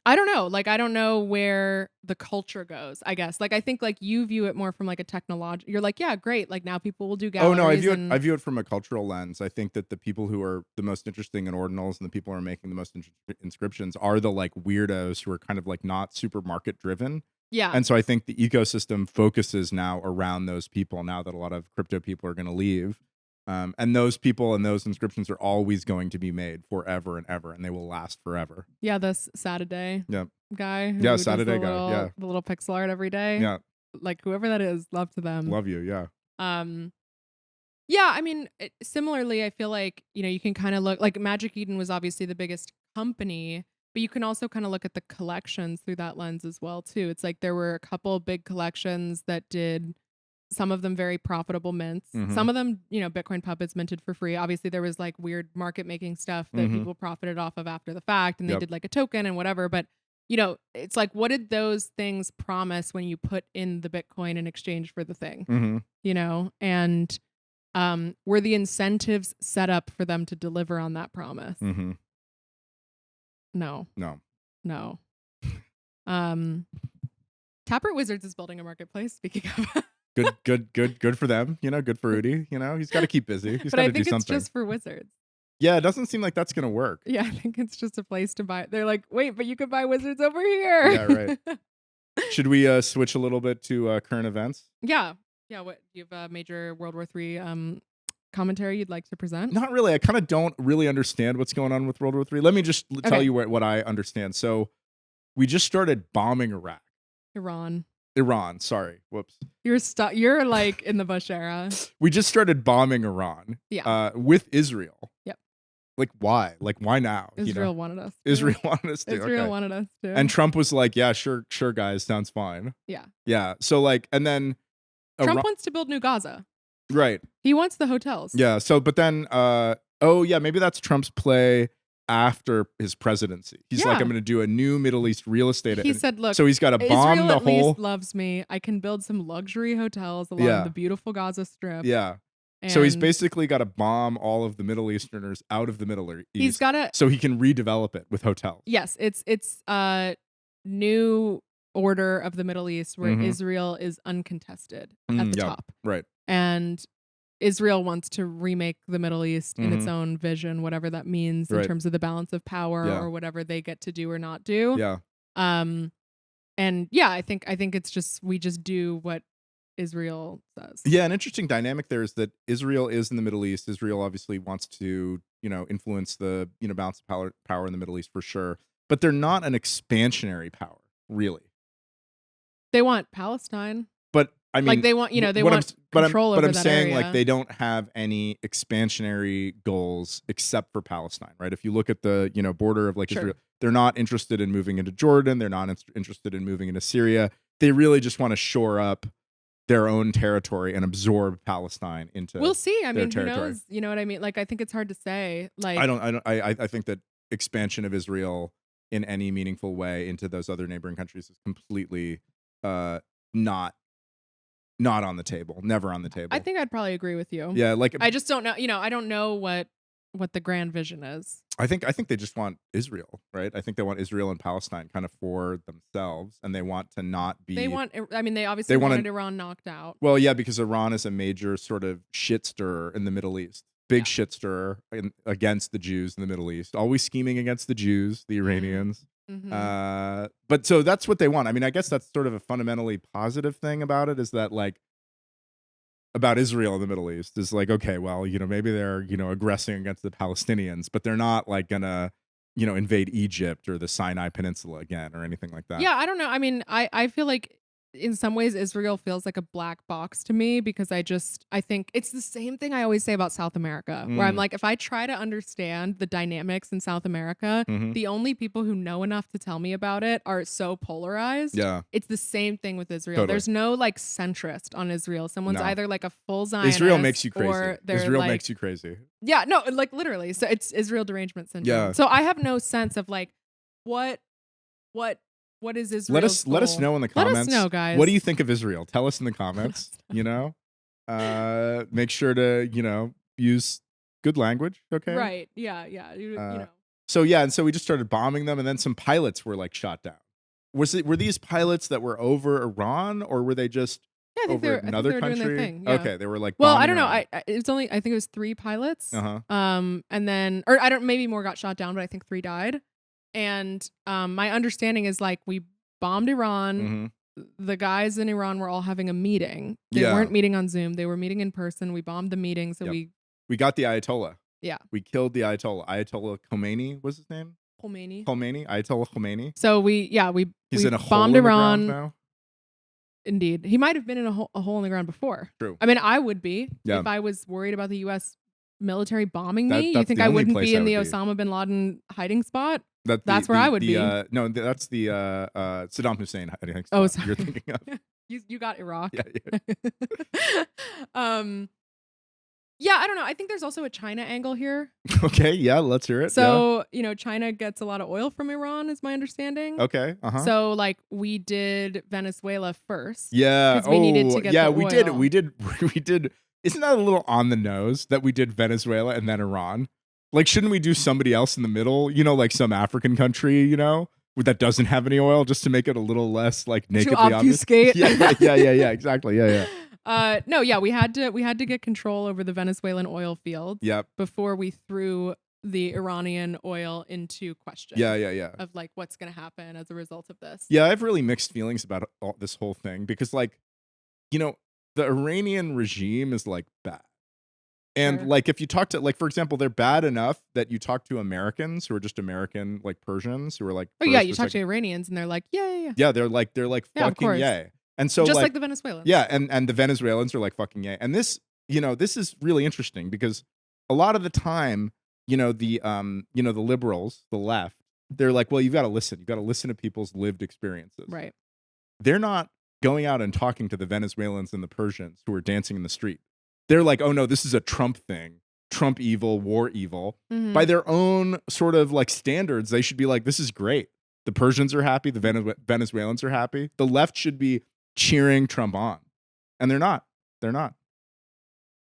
I don't know. Like, I don't know where the culture goes, I guess. Like, I think like you view it more from like a technological, you're like, yeah, great. Like now people will do galleries. Oh no, I view it from a cultural lens. I think that the people who are the most interesting in ordinals and the people who are making the most inscriptions are the like weirdos who are kind of like not super market driven. Yeah. And so I think the ecosystem focuses now around those people now that a lot of crypto people are going to leave. And those people and those inscriptions are always going to be made forever and ever, and they will last forever. Yeah, this Saturday guy. Who Yeah, does Saturday the guy. little, Yeah. the little pixel art every day. Yeah. Like whoever that is, love to them. Love you. Yeah. Yeah, I mean, similarly, I feel like, you can kind of look like Magic Eden was obviously the biggest company, but you can also kind of look at the collections through that lens as well, too. It's like there were a couple big collections that did some of them very profitable mints. Mhm. Some of them, Bitcoin puppets minted for free. Obviously, there was like weird market making stuff that people profited off of after the fact, and they did like a token and whatever. But, it's like, what did those things promise when you put in the Bitcoin in exchange for the thing? And were the incentives set up for them to deliver on that promise? No. Taproot Wizards is building a marketplace, speaking of. Good for them. Good for Rudy. He's got to keep busy. He's got to do something. But I think it's just for wizards. Yeah, it doesn't seem like that's gonna work. Yeah, I think it's just a place to buy. They're like, wait, but you could buy wizards over here. Yeah, right. Should we switch a little bit to current events? Yeah. What do you have a major World War III commentary you'd like to present? Not really. I kind of don't really understand what's going on with World War III. Let me just tell you what I understand. So we just started bombing Iraq. Iran, sorry. Whoops. You're like in the Bush era. We just started bombing Iran. Yeah. With Israel. Yep. Like why? Like why now? Israel wanted us. Israel wanted us to. Israel wanted us to. And Trump was like, yeah, sure, guys, sounds fine. Yeah. Yeah. So like, and then Trump wants to build New Gaza. Right. He wants the hotels. Yeah. So, but then, maybe that's Trump's play after his presidency. He's like, I'm going to do a new Middle East real estate. He said, look, so he's got to bomb Israel the at whole. least loves me. I can build some luxury hotels along the beautiful Gaza Strip. Yeah. And so he's basically got to bomb all of the Middle Easterners out of the Middle East. He's got to, so he can redevelop it with hotels. Yes, it's new order of the Middle East where Israel is uncontested at the top. Right. And Israel wants to remake the Middle East in its own vision, whatever that means in terms of the balance of power or whatever they get to do or not do. Yeah. And yeah, I think it's just, we just do what Israel says. Yeah, an interesting dynamic there is that Israel is in the Middle East. Israel obviously wants to, influence the, balance of power in the Middle East for sure. But they're not an expansionary power, really. They want Palestine. But I mean, like they want, they want control over that area. But I'm saying like they don't have any expansionary goals except for Palestine, right? If you look at the, border of like Israel, they're not interested in moving into Jordan. They're not interested in moving into Syria. They really just want to shore up their own territory and absorb Palestine into. We'll see. I mean, territory. Who knows? You know what I mean? Like, I think it's hard to say. Like, I think that expansion of Israel in any meaningful way into those other neighboring countries is completely not on the table. Never on the table. I think I'd probably agree with you. Yeah, like I just don't know. I don't know what the grand vision is. I think they just want Israel, right? I think they want Israel and Palestine kind of for themselves, and they want to not be. They want. I mean, they obviously wanted Iran knocked out. Well, yeah, because Iran is a major sort of shit stirrer in the Middle East. Big shit stirrer against the Jews in the Middle East. Always scheming against the Jews, the Iranians. But so that's what they want. I mean, I guess that's sort of a fundamentally positive thing about it, is that like about Israel in the Middle East is like, okay, well, maybe they're, aggressing against the Palestinians, but they're not like gonna, invade Egypt or the Sinai Peninsula again or anything like that. Yeah, I don't know. I mean, I feel like in some ways Israel feels like a black box to me because I think it's the same thing I always say about South America, where I'm like, if I try to understand the dynamics in South America, the only people who know enough to tell me about it are so polarized. Yeah. It's the same thing with Israel. Totally. There's no like centrist on Israel. Someone's No. either like a full Zionist. Israel makes you crazy. Or they're Israel like, makes you crazy. Yeah, no, like literally. So it's Israel derangement syndrome. Yeah. So I have no sense of like what is Israel? Let us know in the comments. Let us know, guys. What do you think of Israel? Tell us in the comments. You know, make sure to use good language. Okay. Right. Yeah. Yeah. You know. So yeah, and so we just started bombing them, and then some pilots were like shot down. Were these pilots that were over Iran, or were they just over another country? Doing their thing, yeah. Okay, they were like. Well, I don't know. Iran. I think it was 3 pilots. Uh-huh. And then, or I don't. Maybe more got shot down, but I think 3 died. And my understanding is like we bombed Iran. The guys in Iran were all having a meeting. They weren't meeting on Zoom. They were meeting in person. We bombed the meeting. So we got the Ayatollah. Yeah. We killed the Ayatollah. Ayatollah Khomeini was his name? Khomeini. Ayatollah Khomeini. So we He's in a hole bombed in the Iran ground now. Indeed. He might have been in a hole in the ground before. True. I mean, I would be if I was worried about the US military bombing me. You think the I only wouldn't place be in I the would be. Osama bin Laden hiding spot? That's where I would be. No, that's the Saddam Hussein hiding spot Oh, sorry. you're thinking of. You got Iraq. Yeah. Yeah, I don't know. I think there's also a China angle here. Okay, yeah, let's hear it. So, China gets a lot of oil from Iran, is my understanding. Okay, So, like, we did Venezuela first. Yeah. Because we needed to get the oil. We did. Isn't that a little on the nose that we did Venezuela and then Iran? Like, shouldn't we do somebody else in the middle? Like some African country, that doesn't have any oil, just to make it a little less like nakedly to obfuscate. obvious? Yeah, exactly. Yeah. No, yeah, we had to get control over the Venezuelan oil fields. Yep. Before we threw the Iranian oil into question. Yeah. Of like what's going to happen as a result of this. Yeah, I have really mixed feelings about this whole thing because, like, the Iranian regime is like bad. And like, if you talk to, like, for example, they're bad enough that you talk to Americans who are just American, like Persians who are like, oh yeah, you talk to Iranians and they're like, yeah. Yeah, they're like fucking yay. And so just like the Venezuelans. Yeah, and the Venezuelans are like fucking yay. And this, this is really interesting because a lot of the time, the liberals, the left, they're like, well, you've got to listen. You've got to listen to people's lived experiences. Right. They're not going out and talking to the Venezuelans and the Persians who are dancing in the street. They're like, oh no, this is a Trump thing. Trump evil, war evil. Mm-hmm. By their own sort of like standards, they should be like, this is great. The Persians are happy. The Venezuelans are happy. The left should be cheering Trump on. And they're not.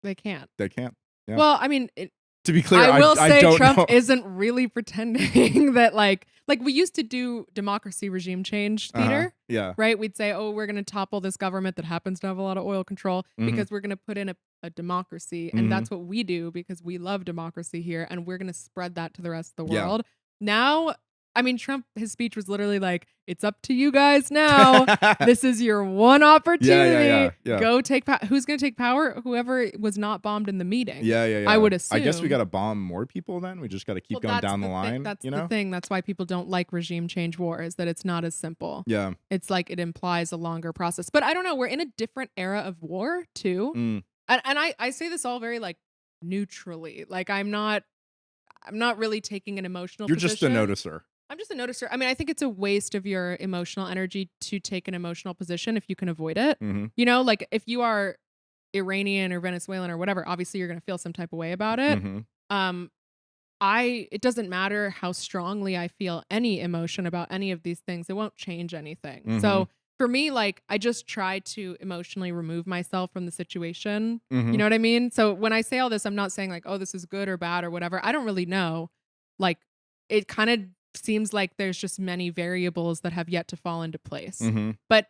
They can't. Yeah. Well, I mean, to be clear, I will say don't Trump know. isn't really pretending that like we used to do democracy regime change theater. Yeah. Right? We'd say, oh, we're going to topple this government that happens to have a lot of oil control because we're going to put in a democracy. And that's what we do because we love democracy here. And we're going to spread that to the rest of the world. Now, I mean, Trump, his speech was literally like, it's up to you guys now. This is your one opportunity. Yeah. Go take power. Who's going to take power? Whoever was not bombed in the meeting. Yeah. I would assume. I guess we got to bomb more people then. We just got to keep going down the line. That's the thing. That's why people don't like regime change war, is that it's not as simple. Yeah. It's like it implies a longer process. But I don't know. We're in a different era of war too. And I say this all very like neutrally. Like I'm not really taking an emotional You're position. just a noticer. I'm just a noticer. I mean, I think it's a waste of your emotional energy to take an emotional position if you can avoid it. Like if you are Iranian or Venezuelan or whatever, obviously you're going to feel some type of way about it. It doesn't matter how strongly I feel any emotion about any of these things. It won't change anything. So for me, like I just try to emotionally remove myself from the situation. You know what I mean? So when I say all this, I'm not saying like, oh, this is good or bad or whatever. I don't really know. Like it kind of seems like there's just many variables that have yet to fall into place. But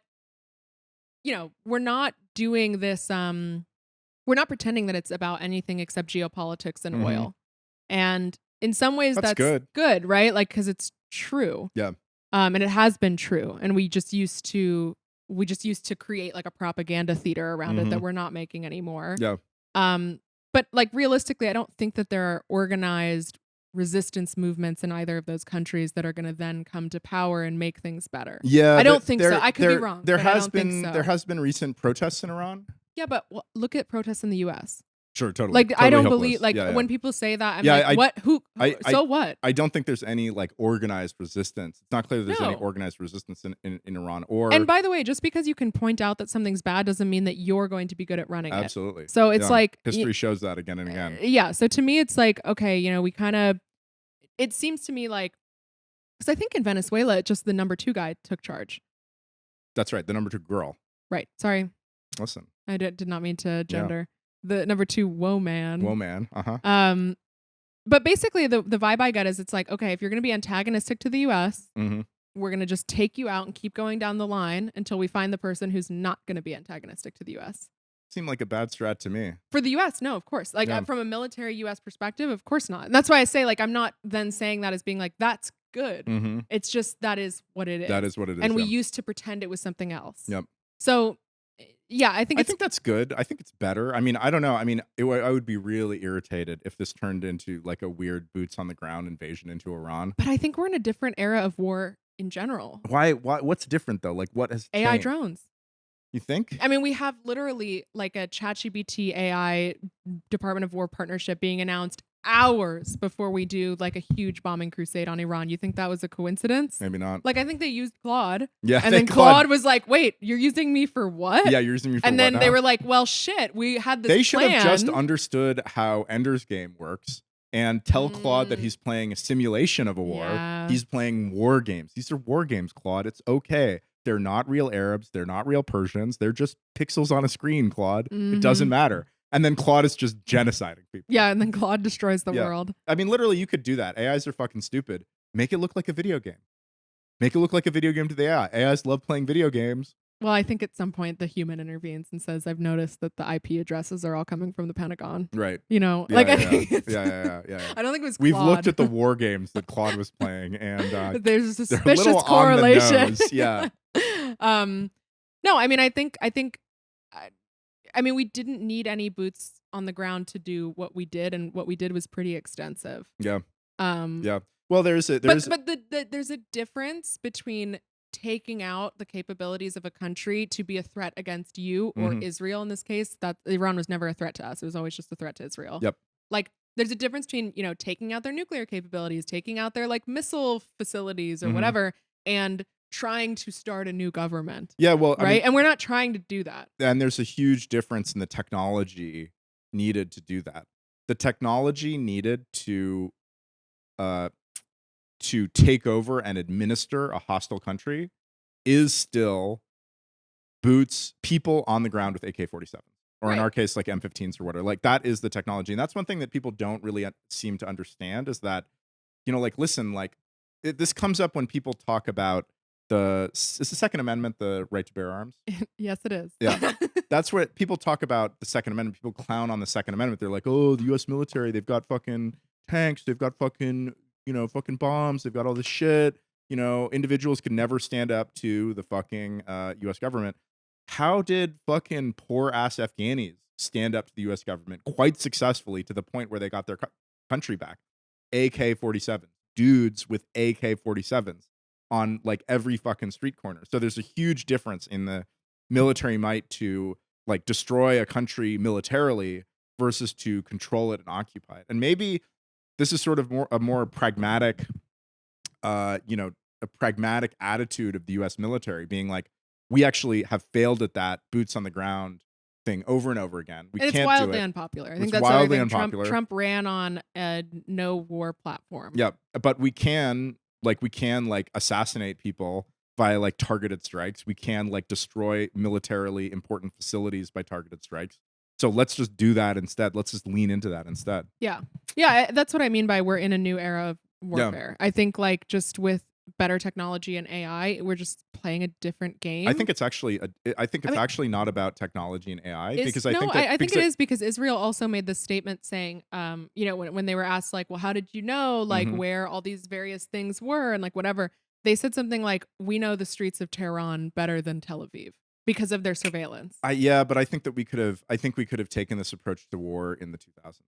we're not doing this we're not pretending that it's about anything except geopolitics and oil. And in some ways that's good, right? Like cuz it's true. Yeah. And it has been true, and we just used to create like a propaganda theater around it that we're not making anymore. Yeah. But like realistically, I don't think that there are organized resistance movements in either of those countries that are going to then come to power and make things better. Yeah, I don't think so. I could be wrong. There but I has don't been think so. there has been recent protests in Iran. Yeah, but look at protests in the U.S. Sure, totally. Like totally I don't hopeless. believe like Yeah, yeah. when people say that, I'm Yeah, like, what? Who? So I- what? I don't think there's any like organized resistance. It's not clear that there's any No. organized resistance in Iran. Or And by the way, just because you can point out that something's bad doesn't mean that you're going to be good at running it. absolutely. So it's Yeah. like History shows that again and again. yeah. So to me, it's like, okay, you know, we kind of. It seems to me like, because I think in Venezuela, just the number 2 guy took charge. That's right. The number 2 girl. Right. Sorry, Listen. I did not mean to gender. The number 2 whoa man. Whoa, man. Uh-huh. But basically the vibe I get is it's like, okay, if you're going to be antagonistic to the U.S., Mm-hmm. we're going to just take you out and keep going down the line until we find the person who's not going to be antagonistic to the U.S. Seemed like a bad strat to me. For the U.S., no, of course. Like Yeah. from a military U.S. perspective, of course not. And that's why I say, like, I'm not then saying that as being like, that's good. Mm-hmm. It's just that is what it is. That is what it is. And we yeah. used to pretend it was something else. Yep. So, yeah, I think that's good. I think it's better. I mean, I don't know. I mean, I would be really irritated if this turned into like a weird boots on the ground invasion into Iran. But I think we're in a different era of war in general. Why? What's different though? Like, what has AI changed? drones. You think? I mean, we have literally like a ChatGPT AI Department of War partnership being announced hours before we do like a huge bombing crusade on Iran. You think that was a coincidence? Maybe not. Like, I think they used Claude. Yeah. And then Claude was like, wait, you're using me for what? Yeah, you're using me for and what then now? they were like, well, shit, we had this They should have just plan. understood how Ender's Game works and tell Claude that he's playing a simulation of a war. Yeah. He's playing war games. These are war games, Claude. It's okay. They're not real Arabs. They're not real Persians. They're just pixels on a screen, Claude. It doesn't matter. And then Claude is just genociding people. Yeah, and then Claude destroys the Yeah. world. I mean, literally, you could do that. AIs are fucking stupid. Make it look like a video game. Make it look like a video game to the AI. AIs love playing video games. Well, I think at some point the human intervenes and says, I've noticed that the IP addresses are all coming from the Pentagon. Right. You know, Yeah, like yeah, I think yeah. it's, Yeah. I don't think it was We've Claude. looked at the war games that Claude was playing, and There's a they're a suspicious little on the correlation. nose. Yeah. No, I mean, I think, I mean, we didn't need any boots on the ground to do what we did, and what we did was pretty extensive. Yeah. Yeah. Yeah. Well, there's There's a difference between taking out the capabilities of a country to be a threat against you or Israel in this case. That Iran was never a threat to us. It was always just a threat to Israel. Yep. Like, there's a difference between, you know, taking out their nuclear capabilities, taking out their like missile facilities or whatever, and trying to start a new government. Yeah, well, right. I mean, And we're not trying to do that. and there's a huge difference in the technology needed to do that. The technology needed to take over and administer a hostile country is still people on the ground with AK-47, or in Right. our case, like M15s or whatever. Like, that is the technology, and that's one thing that people don't really seem to understand is that, you know, like, listen, like, this comes up when people talk about is the Second Amendment the right to bear arms? Yes, it is. Yeah. That's what people talk about the Second Amendment. People clown on the Second Amendment. They're like, oh, the U.S. military, they've got fucking tanks, they've got fucking, you know, fucking bombs, they've got all this shit. You know, individuals can never stand up to the fucking U.S. government. How did fucking poor ass Afghanis stand up to the U.S. government quite successfully to the point where they got their country back? AK-47, dudes with AK-47s on like every fucking street corner. So there's a huge difference in the military might to like destroy a country militarily versus to control it and occupy it. And maybe this is sort of a more pragmatic, a pragmatic attitude of the U.S. military, being like, we actually have failed at that boots on the ground thing over and over again. We And can't it's wildly do it. unpopular. I It's think that's wildly everything. unpopular. Trump ran on a no war platform. Yeah, but we can assassinate people via like targeted strikes. We can like destroy militarily important facilities by targeted strikes. So let's just do that instead. Let's just lean into that instead. Yeah. That's what I mean by we're in a new era of warfare. I think like just with better technology and AI, we're just playing a different game. I think it's actually actually not about technology and AI because I think it is because Israel also made this statement saying, you know, when they were asked like, well, how did you know like where all these various things were and like whatever, they said something like, we know the streets of Tehran better than Tel Aviv because of their surveillance. But I think that we could have taken this approach to war in the 2000s,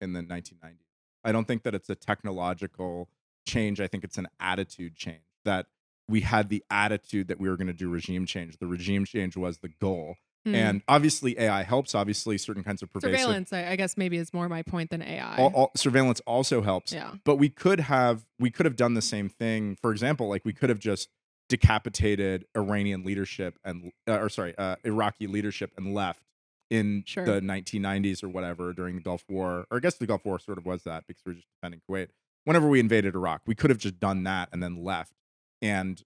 in the 1990s. I don't think that it's a technological change. I think it's an attitude change, that we had the attitude that we were going to do regime change. The regime change was the goal. And obviously AI helps. Obviously certain kinds of pervasive Surveillance, I guess maybe is more my point than AI. surveillance also helps. Yeah. But we could have done the same thing. For example, like we could have just decapitated Iranian leadership and Iraqi leadership and left in Sure. the 1990s or whatever during the Gulf War. Or I guess the Gulf War sort of was that because we were just defending Kuwait. Whenever we invaded Iraq, we could have just done that and then left. And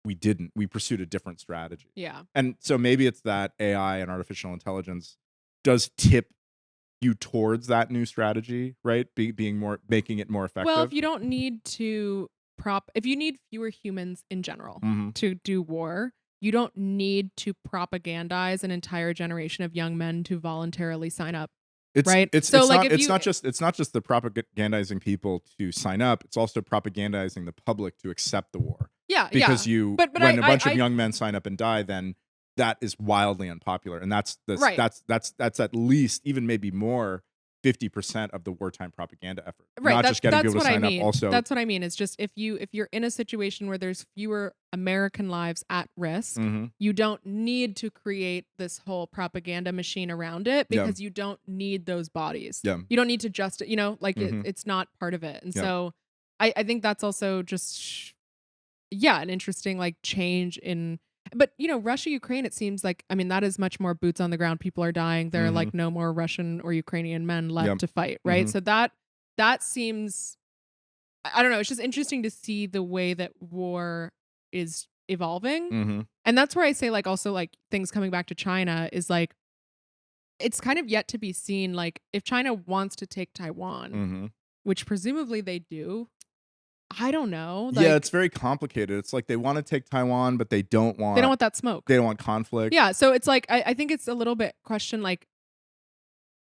we didn't. We pursued a different strategy. Yeah. And so maybe it's that AI and artificial intelligence does tip you towards that new strategy, right? Making it more effective. Well, if you don't need to if you need fewer humans in general to do war, you don't need to propagandize an entire generation of young men to voluntarily sign up. Right. It's not just the propagandizing people to sign up. It's also propagandizing the public to accept the war. Yeah. Because yeah. when a bunch of young men sign up and die, then that is wildly unpopular, and that's at least even maybe more 50% of the wartime propaganda effort. Right. Not just getting people to sign up. Also, that's what I mean. Is just if you're in a situation where there's fewer American lives at risk, you don't need to create this whole propaganda machine around it because you don't need those bodies. Yeah. You don't need to just it's not part of it, and so I think that's also just an interesting like change in. But Russia, Ukraine, it seems like, I mean, that is much more boots on the ground. People are dying. There are like no more Russian or Ukrainian men left to fight, right? So that seems, I don't know, it's just interesting to see the way that war is evolving. And that's where I say like also like things coming back to China is like, it's kind of yet to be seen, like if China wants to take Taiwan, which presumably they do. I don't know. Like, it's very complicated. It's like they want to take Taiwan, but they don't want that smoke. They don't want conflict. Yeah. So it's like, I think it's a little bit question like,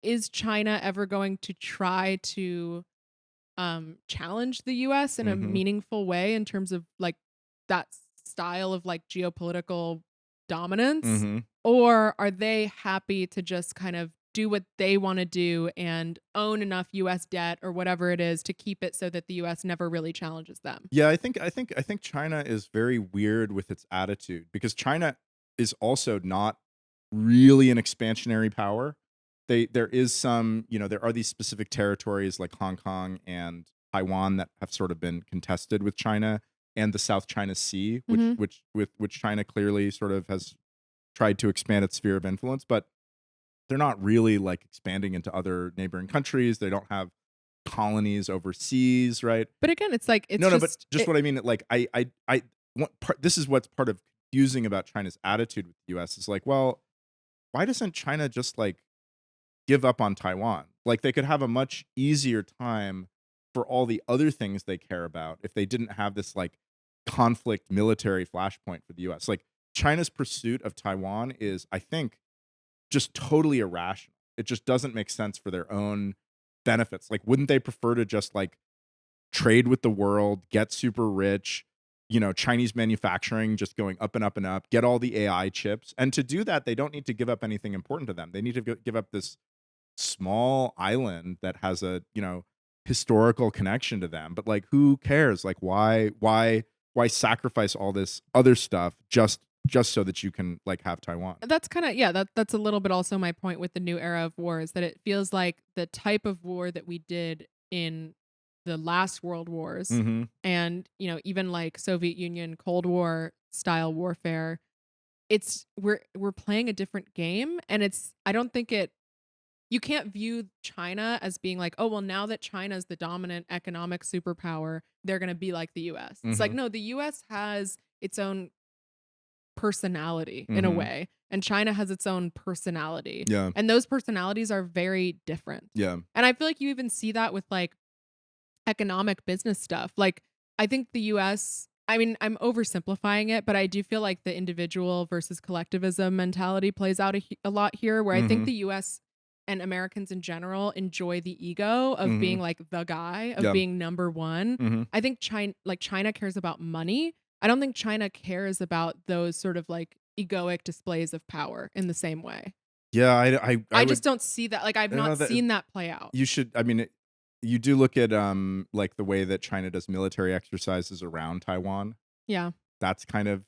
is China ever going to try to challenge the US in a meaningful way in terms of like that style of like geopolitical dominance? Or are they happy to just kind of do what they want to do and own enough US debt or whatever it is to keep it so that the US never really challenges them? Yeah, I think China is very weird with its attitude, because China is also not really an expansionary power. There is some, there are these specific territories like Hong Kong and Taiwan that have sort of been contested with China, and the South China Sea, which China clearly sort of has tried to expand its sphere of influence, but they're not really like expanding into other neighboring countries. They don't have colonies overseas, right? But again, it's like but what I mean, like this is what's part of confusing about China's attitude with the U.S. is like, well, why doesn't China just like give up on Taiwan? Like they could have a much easier time for all the other things they care about if they didn't have this like conflict military flashpoint for the U.S. Like China's pursuit of Taiwan is, I think, just totally irrational. It just doesn't make sense for their own benefits. Like, wouldn't they prefer to just like trade with the world, get super rich, Chinese manufacturing just going up and up and up, get all the AI chips? And to do that, they don't need to give up anything important to them. They need to give up this small island that has a, historical connection to them. But like, who cares? Like, why sacrifice all this other stuff just so that you can like have Taiwan? That's kind of, that's a little bit also my point with the new era of war, is that it feels like the type of war that we did in the last world wars and, even like Soviet Union, Cold War style warfare, we're playing a different game. And I don't think you can't view China as being like, oh, well, now that China is the dominant economic superpower, they're going to be like the US. It's like, no, the US has its own personality in a way, and China has its own personality. Yeah. And those personalities are very different. Yeah. And I feel like you even see that with like economic business stuff. Like, I think the US, I mean, I'm oversimplifying it, but I do feel like the individual versus collectivism mentality plays out a lot here, where I think the US and Americans in general enjoy the ego of being like the guy, of being number one. I think China cares about money. I don't think China cares about those sort of like egoic displays of power in the same way. Yeah, I just don't see that. Like, I've not seen that play out. You should, I mean, you do look at like the way that China does military exercises around Taiwan. Yeah. That's kind of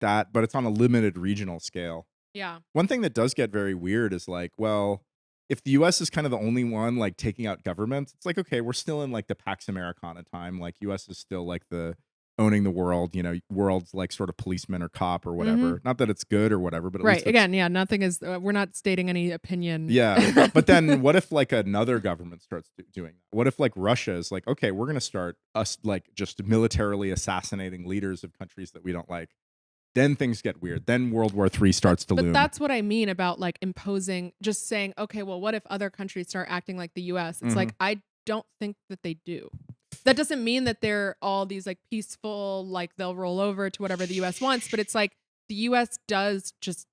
that, but it's on a limited regional scale. Yeah. One thing that does get very weird is like, well, if the US is kind of the only one like taking out governments, it's like, okay, we're still in like the Pax Americana time. Like US is still like the owning the world, world's like sort of policeman or cop or whatever. Not that it's good or whatever, but at least Again, yeah, nothing is, we're not stating any opinion. yeah. But then what if like another government starts doing that? What if like Russia is like, okay, we're going to start us like just militarily assassinating leaders of countries that we don't like? Then things get weird. Then World War III starts to loom. But that's what I mean about like imposing, just saying, okay, well, what if other countries start acting like the US? It's like, I don't think that they do. That doesn't mean that they're all these like peaceful, like they'll roll over to whatever the US wants. But it's like the US does just,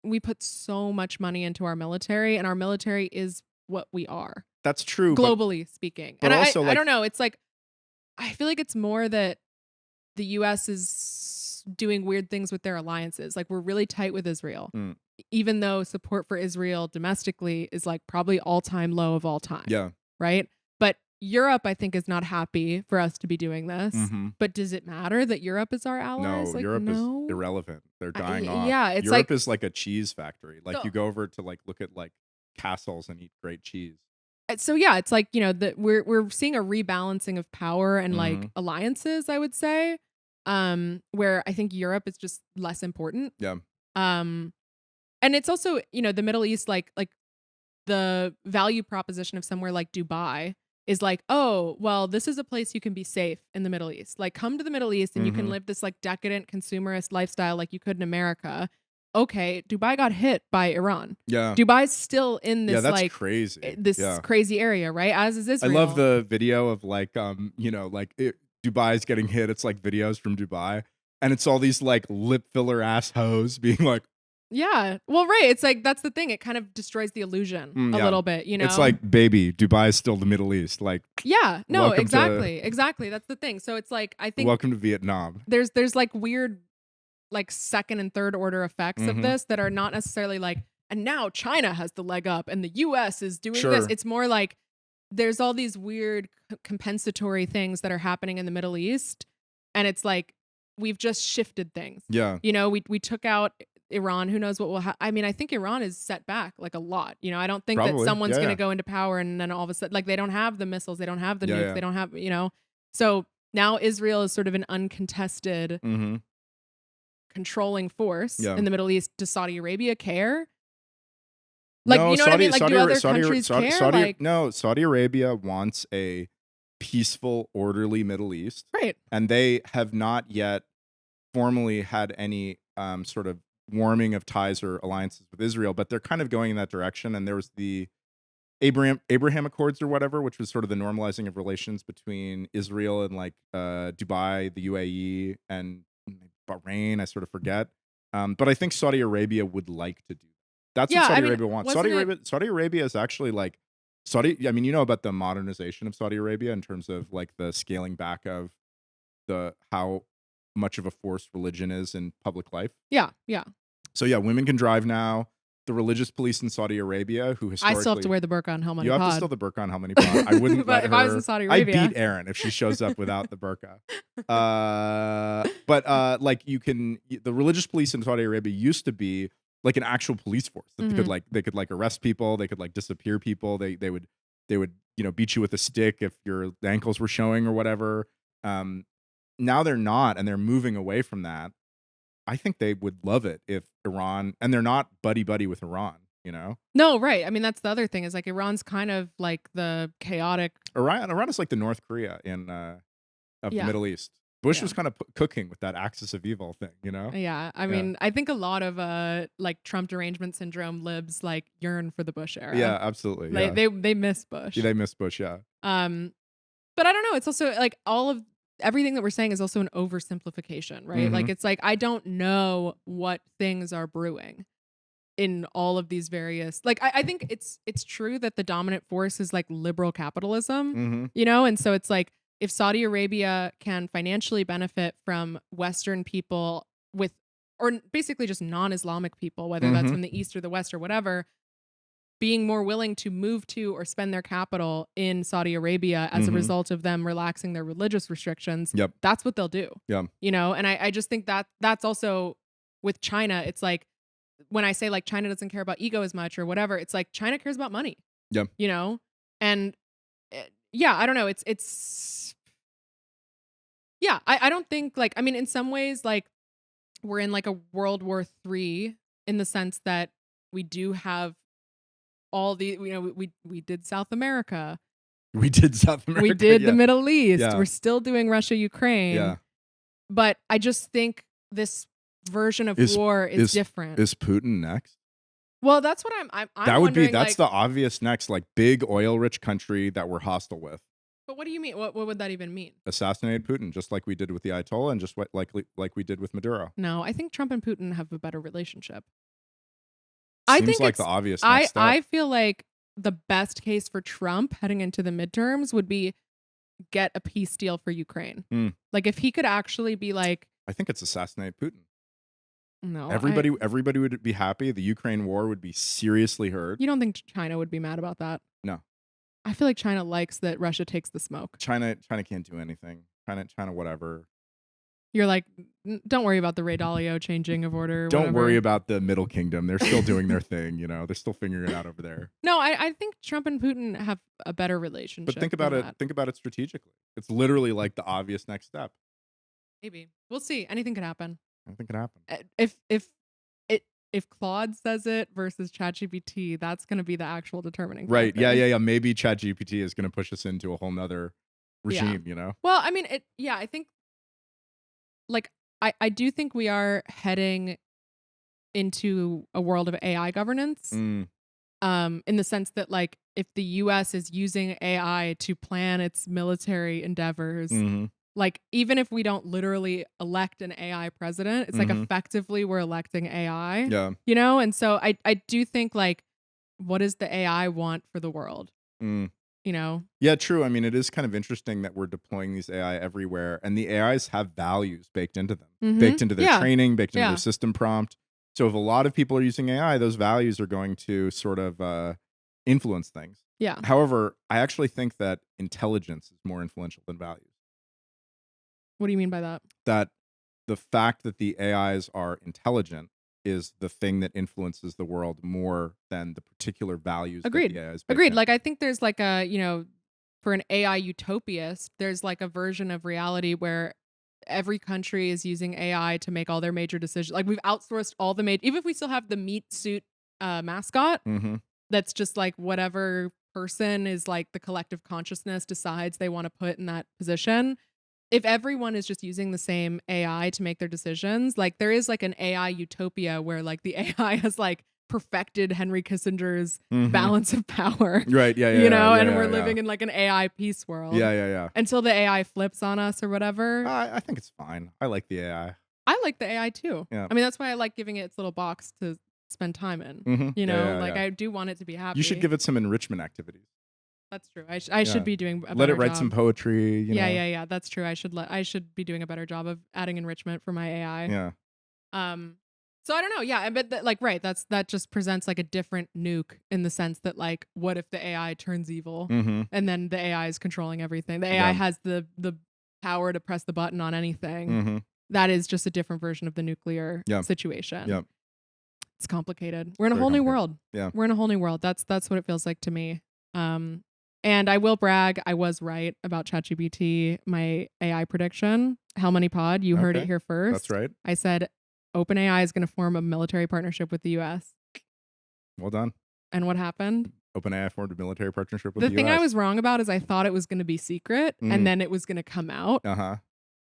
we put so much money into our military, and our military is what we are. That's true. Globally speaking. But And also, I don't know. It's like, I feel like it's more that the US is doing weird things with their alliances. Like we're really tight with Israel, even though support for Israel domestically is like probably all-time low of all time. Yeah. Right. But Europe, I think, is not happy for us to be doing this. But does it matter that Europe is our allies? No, like, Europe is irrelevant. They're dying off. Yeah, it's Europe is like a cheese factory. Like So- you go over to like look at like castles and eat great cheese. So yeah, it's like, we're seeing a rebalancing of power and like alliances, I would say, where I think Europe is just less important. Yeah. And it's also, the Middle East, like the value proposition of somewhere like Dubai is like, oh, well, this is a place you can be safe in the Middle East. Like come to the Middle East and you can live this like decadent consumerist lifestyle like you could in America. Okay, Dubai got hit by Iran. Yeah. Dubai's still in this that's crazy. This crazy area, right? As is Israel. I love the video of like Dubai's getting hit. It's like videos from Dubai, and it's all these like lip filler ass hoes being like, yeah, well, right. It's like that's the thing. It kind of destroys the illusion a little bit, It's like, baby, Dubai is still the Middle East. Like, yeah, no, exactly. That's the thing. So it's like I think welcome to Vietnam. There's like weird, like second and third order effects of this that are not necessarily like, and now China has the leg up and the US is doing this. It's more like there's all these weird compensatory things that are happening in the Middle East, and it's like we've just shifted things. Yeah, we took out Iran. Who knows what will happen? I mean, I think Iran is set back like a lot. I don't think that someone's going to go into power and then all of a sudden, like they don't have the missiles, they don't have the nukes, they don't have, So now Israel is sort of an uncontested controlling force in the Middle East. Does Saudi Arabia care? Like, no, what I mean? Like, do other countries care? No, Saudi Arabia wants a peaceful, orderly Middle East. Right. And they have not yet formally had any sort of warming of ties or alliances with Israel, but they're kind of going in that direction. And there was the Abraham Accords or whatever, which was sort of the normalizing of relations between Israel and like Dubai, the UAE, and Bahrain. I sort of forget. But I think Saudi Arabia would like to do that. That's what Saudi Arabia wants. Saudi Arabia is actually like I mean, about the modernization of Saudi Arabia in terms of like the scaling back of how much of a force religion is in public life. Yeah, yeah. So yeah, women can drive now. The religious police in Saudi Arabia, who historically... I still have to wear the burqa on Helmani Pod. You have to still the burqa on Helmani Pod. I wouldn't let her... If I was in Saudi Arabia... I'd beat Erin if she shows up without the burqa. But like you can... The religious police in Saudi Arabia used to be like an actual police force. That they could arrest people. They could like disappear people. They would beat you with a stick if your ankles were showing or whatever. Now they're not, and they're moving away from that. I think they would love it if Iran, and they're not buddy with Iran, No, right. I mean, that's the other thing is like Iran's kind of like the chaotic. Iran is like the North Korea of the Middle East. Bush was kind of cooking with that axis of evil thing, Yeah, I mean, I think a lot of like Trump derangement syndrome libs like yearn for the Bush era. Yeah, absolutely. Like they miss Bush. Yeah, they miss Bush. Yeah. But I don't know. It's also like everything that we're saying is also an oversimplification, right? Like it's like I don't know what things are brewing in all of these various. Like I think it's true that the dominant force is like liberal capitalism, and so it's like if Saudi Arabia can financially benefit from Western people or basically just non-Islamic people, whether that's from the East or the West or whatever, being more willing to move to or spend their capital in Saudi Arabia as a result of them relaxing their religious restrictions, Yep. that's what they'll do. Yeah. You know, and I just think that that's also with China. It's like when I say like China doesn't care about ego as much or whatever, it's like China cares about money. Yeah. You know, and yeah, I don't know. It's yeah, I don't think like, I mean, in some ways, like we're in like a World War III in the sense that we do have all the, you know, we did South America. We did South America. We did the yeah. Middle East. Yeah. We're still doing Russia, Ukraine. Yeah. But I just think this version of war is different. Is Putin next? Well, that's what I'm that would be, that's like, the obvious next, like big oil rich country that we're hostile with. But what do you mean? What would that even mean? Assassinate Putin, just like we did with the Ayatollah and just like we did with Maduro. No, I think Trump and Putin have a better relationship. Seems I think like the obvious next step. I feel like the best case for Trump heading into the midterms would be get a peace deal for Ukraine. Like if he could actually be like, I think it's assassinate Putin. No, everybody would be happy. The Ukraine war would be seriously hurt. You don't think China would be mad about that? No. I feel like China likes that Russia takes the smoke. China can't do anything. China whatever. You're like, don't worry about the Ray Dalio changing of order. Don't whatever. worry about the Middle Kingdom. They're still doing their thing. You know, they're still figuring it out over there. No, I think Trump and Putin have a better relationship. But think about it. Think about it strategically. It's literally like the obvious next step. Maybe we'll see. Anything could happen. Anything could happen. If Claude says it versus ChatGPT, that's going to be the actual determining Right. factor. Yeah. Maybe ChatGPT is going to push us into a whole nother regime. You know. Well, I mean, I think like. I do think we are heading into a world of AI governance, in the sense that like if the U.S. is using AI to plan its military endeavors, like even if we don't literally elect an AI president, it's like effectively we're electing AI. Yeah, you know, and so I do think like, what does the AI want for the world? You know? Yeah, true. I mean, it is kind of interesting that we're deploying these AI everywhere, and the AIs have values baked into them, baked into their training, baked into their system prompt. So if a lot of people are using AI, those values are going to sort of influence things. Yeah. However, I actually think that intelligence is more influential than values. What do you mean by that? That the fact that the AIs are intelligent is the thing that influences the world more than the particular values. Agreed. That the AIs Agreed. Like I think there's like a, you know, for an AI utopiast, there's like a version of reality where every country is using AI to make all their major decisions. Like we've outsourced all the even if we still have the meat suit mascot, that's just like whatever person is like the collective consciousness decides they want to put in that position. If everyone is just using the same AI to make their decisions, like there is like an AI utopia where like the AI has like perfected Henry Kissinger's balance of power. Right. Yeah. You know, and we're living in like an AI peace world. Yeah. Until the AI flips on us or whatever. I think it's fine. I like the AI. I like the AI too. Yeah. I mean, that's why I like giving it its little box to spend time in. You know, I do want it to be happy. You should give it some enrichment activities. That's true. I should be doing a better Let it write job. some poetry. You know? Yeah. That's true. I should be doing a better job of adding enrichment for my AI. Yeah. So I don't know. Yeah, but right. That just presents like a different nuke in the sense that like, what if the AI turns evil and then the AI is controlling everything? The AI has the power to press the button on anything. That is just a different version of the nuclear situation. Yeah. It's complicated. We're in a whole new world. Yeah. We're in a whole new world. That's what it feels like to me. And I will brag, I was right about ChatGPT, my AI prediction. How many pod? You heard it here first. That's right. I said OpenAI is going to form a military partnership with the US. Well done. And what happened? OpenAI formed a military partnership with the US. The thing I was wrong about is I thought it was going to be secret and then it was going to come out.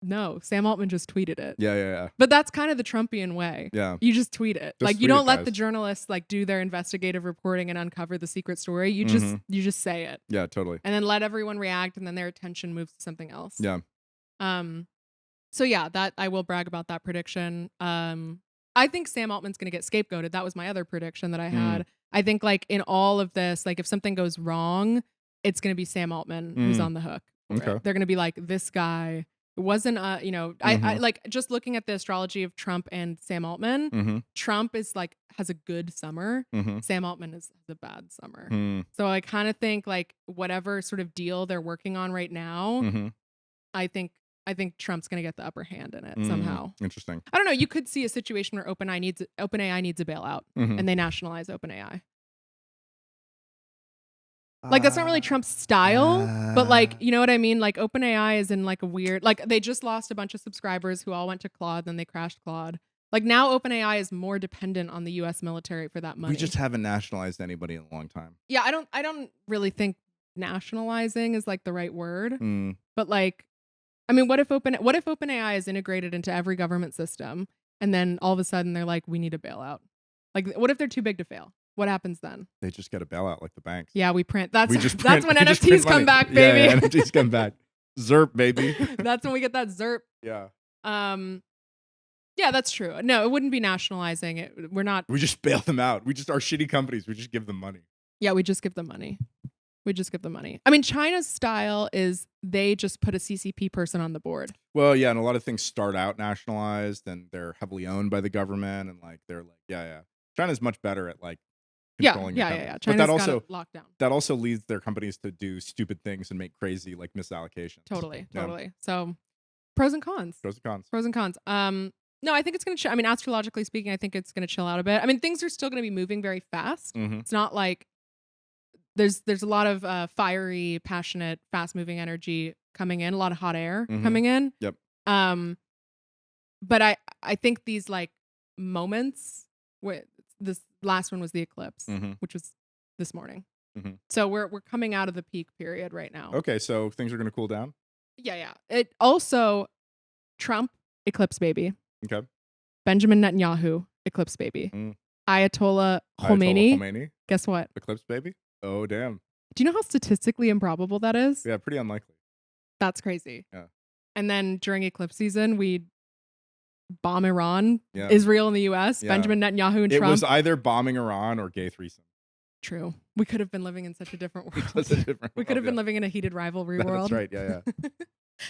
No, Sam Altman just tweeted it. Yeah. But that's kind of the Trumpian way. Yeah. You just tweet it. Just like you tweet don't it, let guys. the journalists like do their investigative reporting and uncover the secret story. You just say it. Yeah, totally. And then let everyone react and then their attention moves to something else. Yeah. So yeah, that I will brag about that prediction. I think Sam Altman's going to get scapegoated. That was my other prediction that I had. I think like in all of this, like if something goes wrong, it's going to be Sam Altman who's on the hook. Okay. They're going to be like, this guy It wasn't, I like just looking at the astrology of Trump and Sam Altman. Mm-hmm. Trump is like has a good summer. Mm-hmm. Sam Altman has a bad summer. Mm-hmm. So I kind of think like whatever sort of deal they're working on right now, Mm-hmm. I think Trump's gonna get the upper hand in it somehow. Interesting. I don't know. You could see a situation where OpenAI needs a bailout, Mm-hmm. and they nationalize OpenAI. Like that's not really Trump's style, but like you know what I mean. Like OpenAI is in like a weird like they just lost a bunch of subscribers who all went to Claude, then they crashed Claude. Like now OpenAI is more dependent on the U.S. military for that money. We just haven't nationalized anybody in a long time. Yeah, I don't really think nationalizing is like the right word, but like, I mean, what if OpenAI is integrated into every government system, and then all of a sudden they're like, we need a bailout. Like, what if they're too big to fail? What happens then? They just get a bailout like the banks. Yeah, we print. That's when print NFTs come money. back, baby. Yeah, NFTs come back. ZERP, baby. That's when we get that ZERP. Yeah. Yeah, that's true. No, it wouldn't be nationalizing it. We're not. We just bail them out. We just are shitty companies. We just give them money. Yeah, we just give them money. I mean, China's style is they just put a CCP person on the board. Well, yeah, and a lot of things start out nationalized and they're heavily owned by the government, and like they're like, yeah. China's much better at like controlling your company. China's but that got also it locked down. That also leads their companies to do stupid things and make crazy like misallocations. Totally. Yeah. So pros and cons. No, I think it's going to I mean, astrologically speaking, I think it's going to chill out a bit. I mean, things are still going to be moving very fast. Mm-hmm. It's not like there's a lot of fiery, passionate, fast-moving energy coming in, a lot of hot air coming in. Yep. But I think these like moments with this last one was the eclipse, which was this morning. Mm-hmm. So we're coming out of the peak period right now. Okay, so things are going to cool down. Yeah. It also Trump eclipse baby. Okay. Benjamin Netanyahu eclipse baby. Ayatollah Khomeini. Guess what? Eclipse baby. Oh damn. Do you know how statistically improbable that is? Yeah, pretty unlikely. That's crazy. Yeah. And then during eclipse season, we bomb Iran, Israel, and the U.S. Yeah. Benjamin Netanyahu and Trump. It was either bombing Iran or gay threesome. True. We could have been living in such a different world. We could have been living in a heated rivalry world. That's right. Yeah.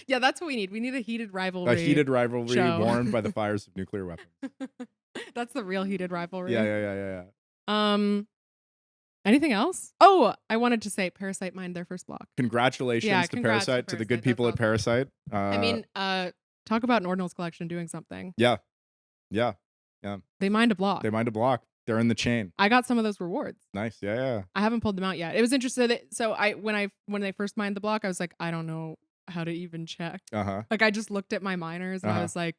Yeah, that's what we need. We need a heated rivalry. A heated rivalry warmed by the fires of nuclear weapons. That's the real heated rivalry. Yeah. Anything else? Oh, I wanted to say Parasite mined their first block. Congratulations to Parasite, to the good people at Parasite. I mean, talk about an Ordinals collection doing something. Yeah. They mined a block. They're in the chain. I got some of those rewards. Nice. Yeah. I haven't pulled them out yet. It was interesting. So when they first mined the block, I was like, I don't know how to even check. Like I just looked at my miners and I was like,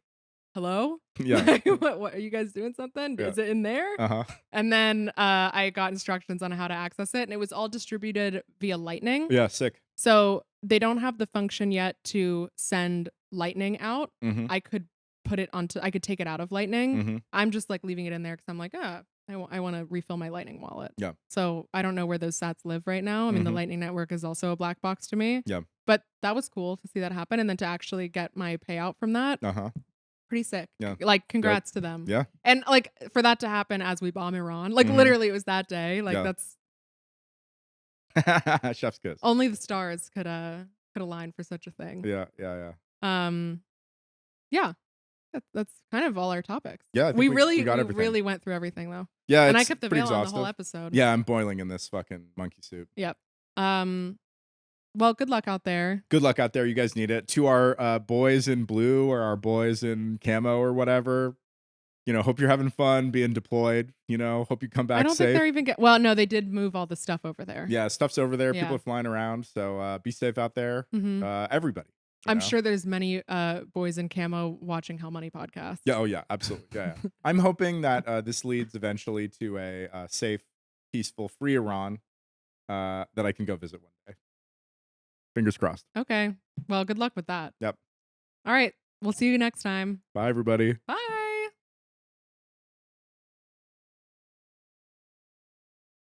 hello? Yeah. What are you guys doing something? Yeah. Is it in there? And then I got instructions on how to access it, and it was all distributed via Lightning. Yeah, sick. So they don't have the function yet to send Lightning out. I could I could take it out of Lightning. I'm just like leaving it in there because I'm like, I want to refill my Lightning wallet. Yeah. So I don't know where those sats live right now. I mean, the Lightning network is also a black box to me. Yeah. But that was cool to see that happen, and then to actually get my payout from that. Pretty sick. Yeah. Like congrats to them. Yeah. And like for that to happen as we bomb Iran, like literally it was that day. Like that's chef's kiss. Only the stars could align for such a thing. Yeah. Yeah. That's kind of all our topics. Yeah, we really went through everything though. Yeah, and I kept the veil on the whole episode. Yeah, I'm boiling in this fucking monkey soup. Yep. Well, good luck out there. Good luck out there. You guys need it. To our boys in blue or our boys in camo or whatever, hope you're having fun being deployed. Hope you come back safe. I don't think they're even well, no, they did move all the stuff over there. Yeah, stuff's over there. People are flying around. So be safe out there. Everybody. I'm sure there's many boys in camo watching How Money podcast. Yeah. Oh, yeah. Absolutely. Yeah. I'm hoping that this leads eventually to a safe, peaceful, free Iran that I can go visit one day. Fingers crossed. Okay. Well, good luck with that. Yep. All right. We'll see you next time. Bye, everybody. Bye.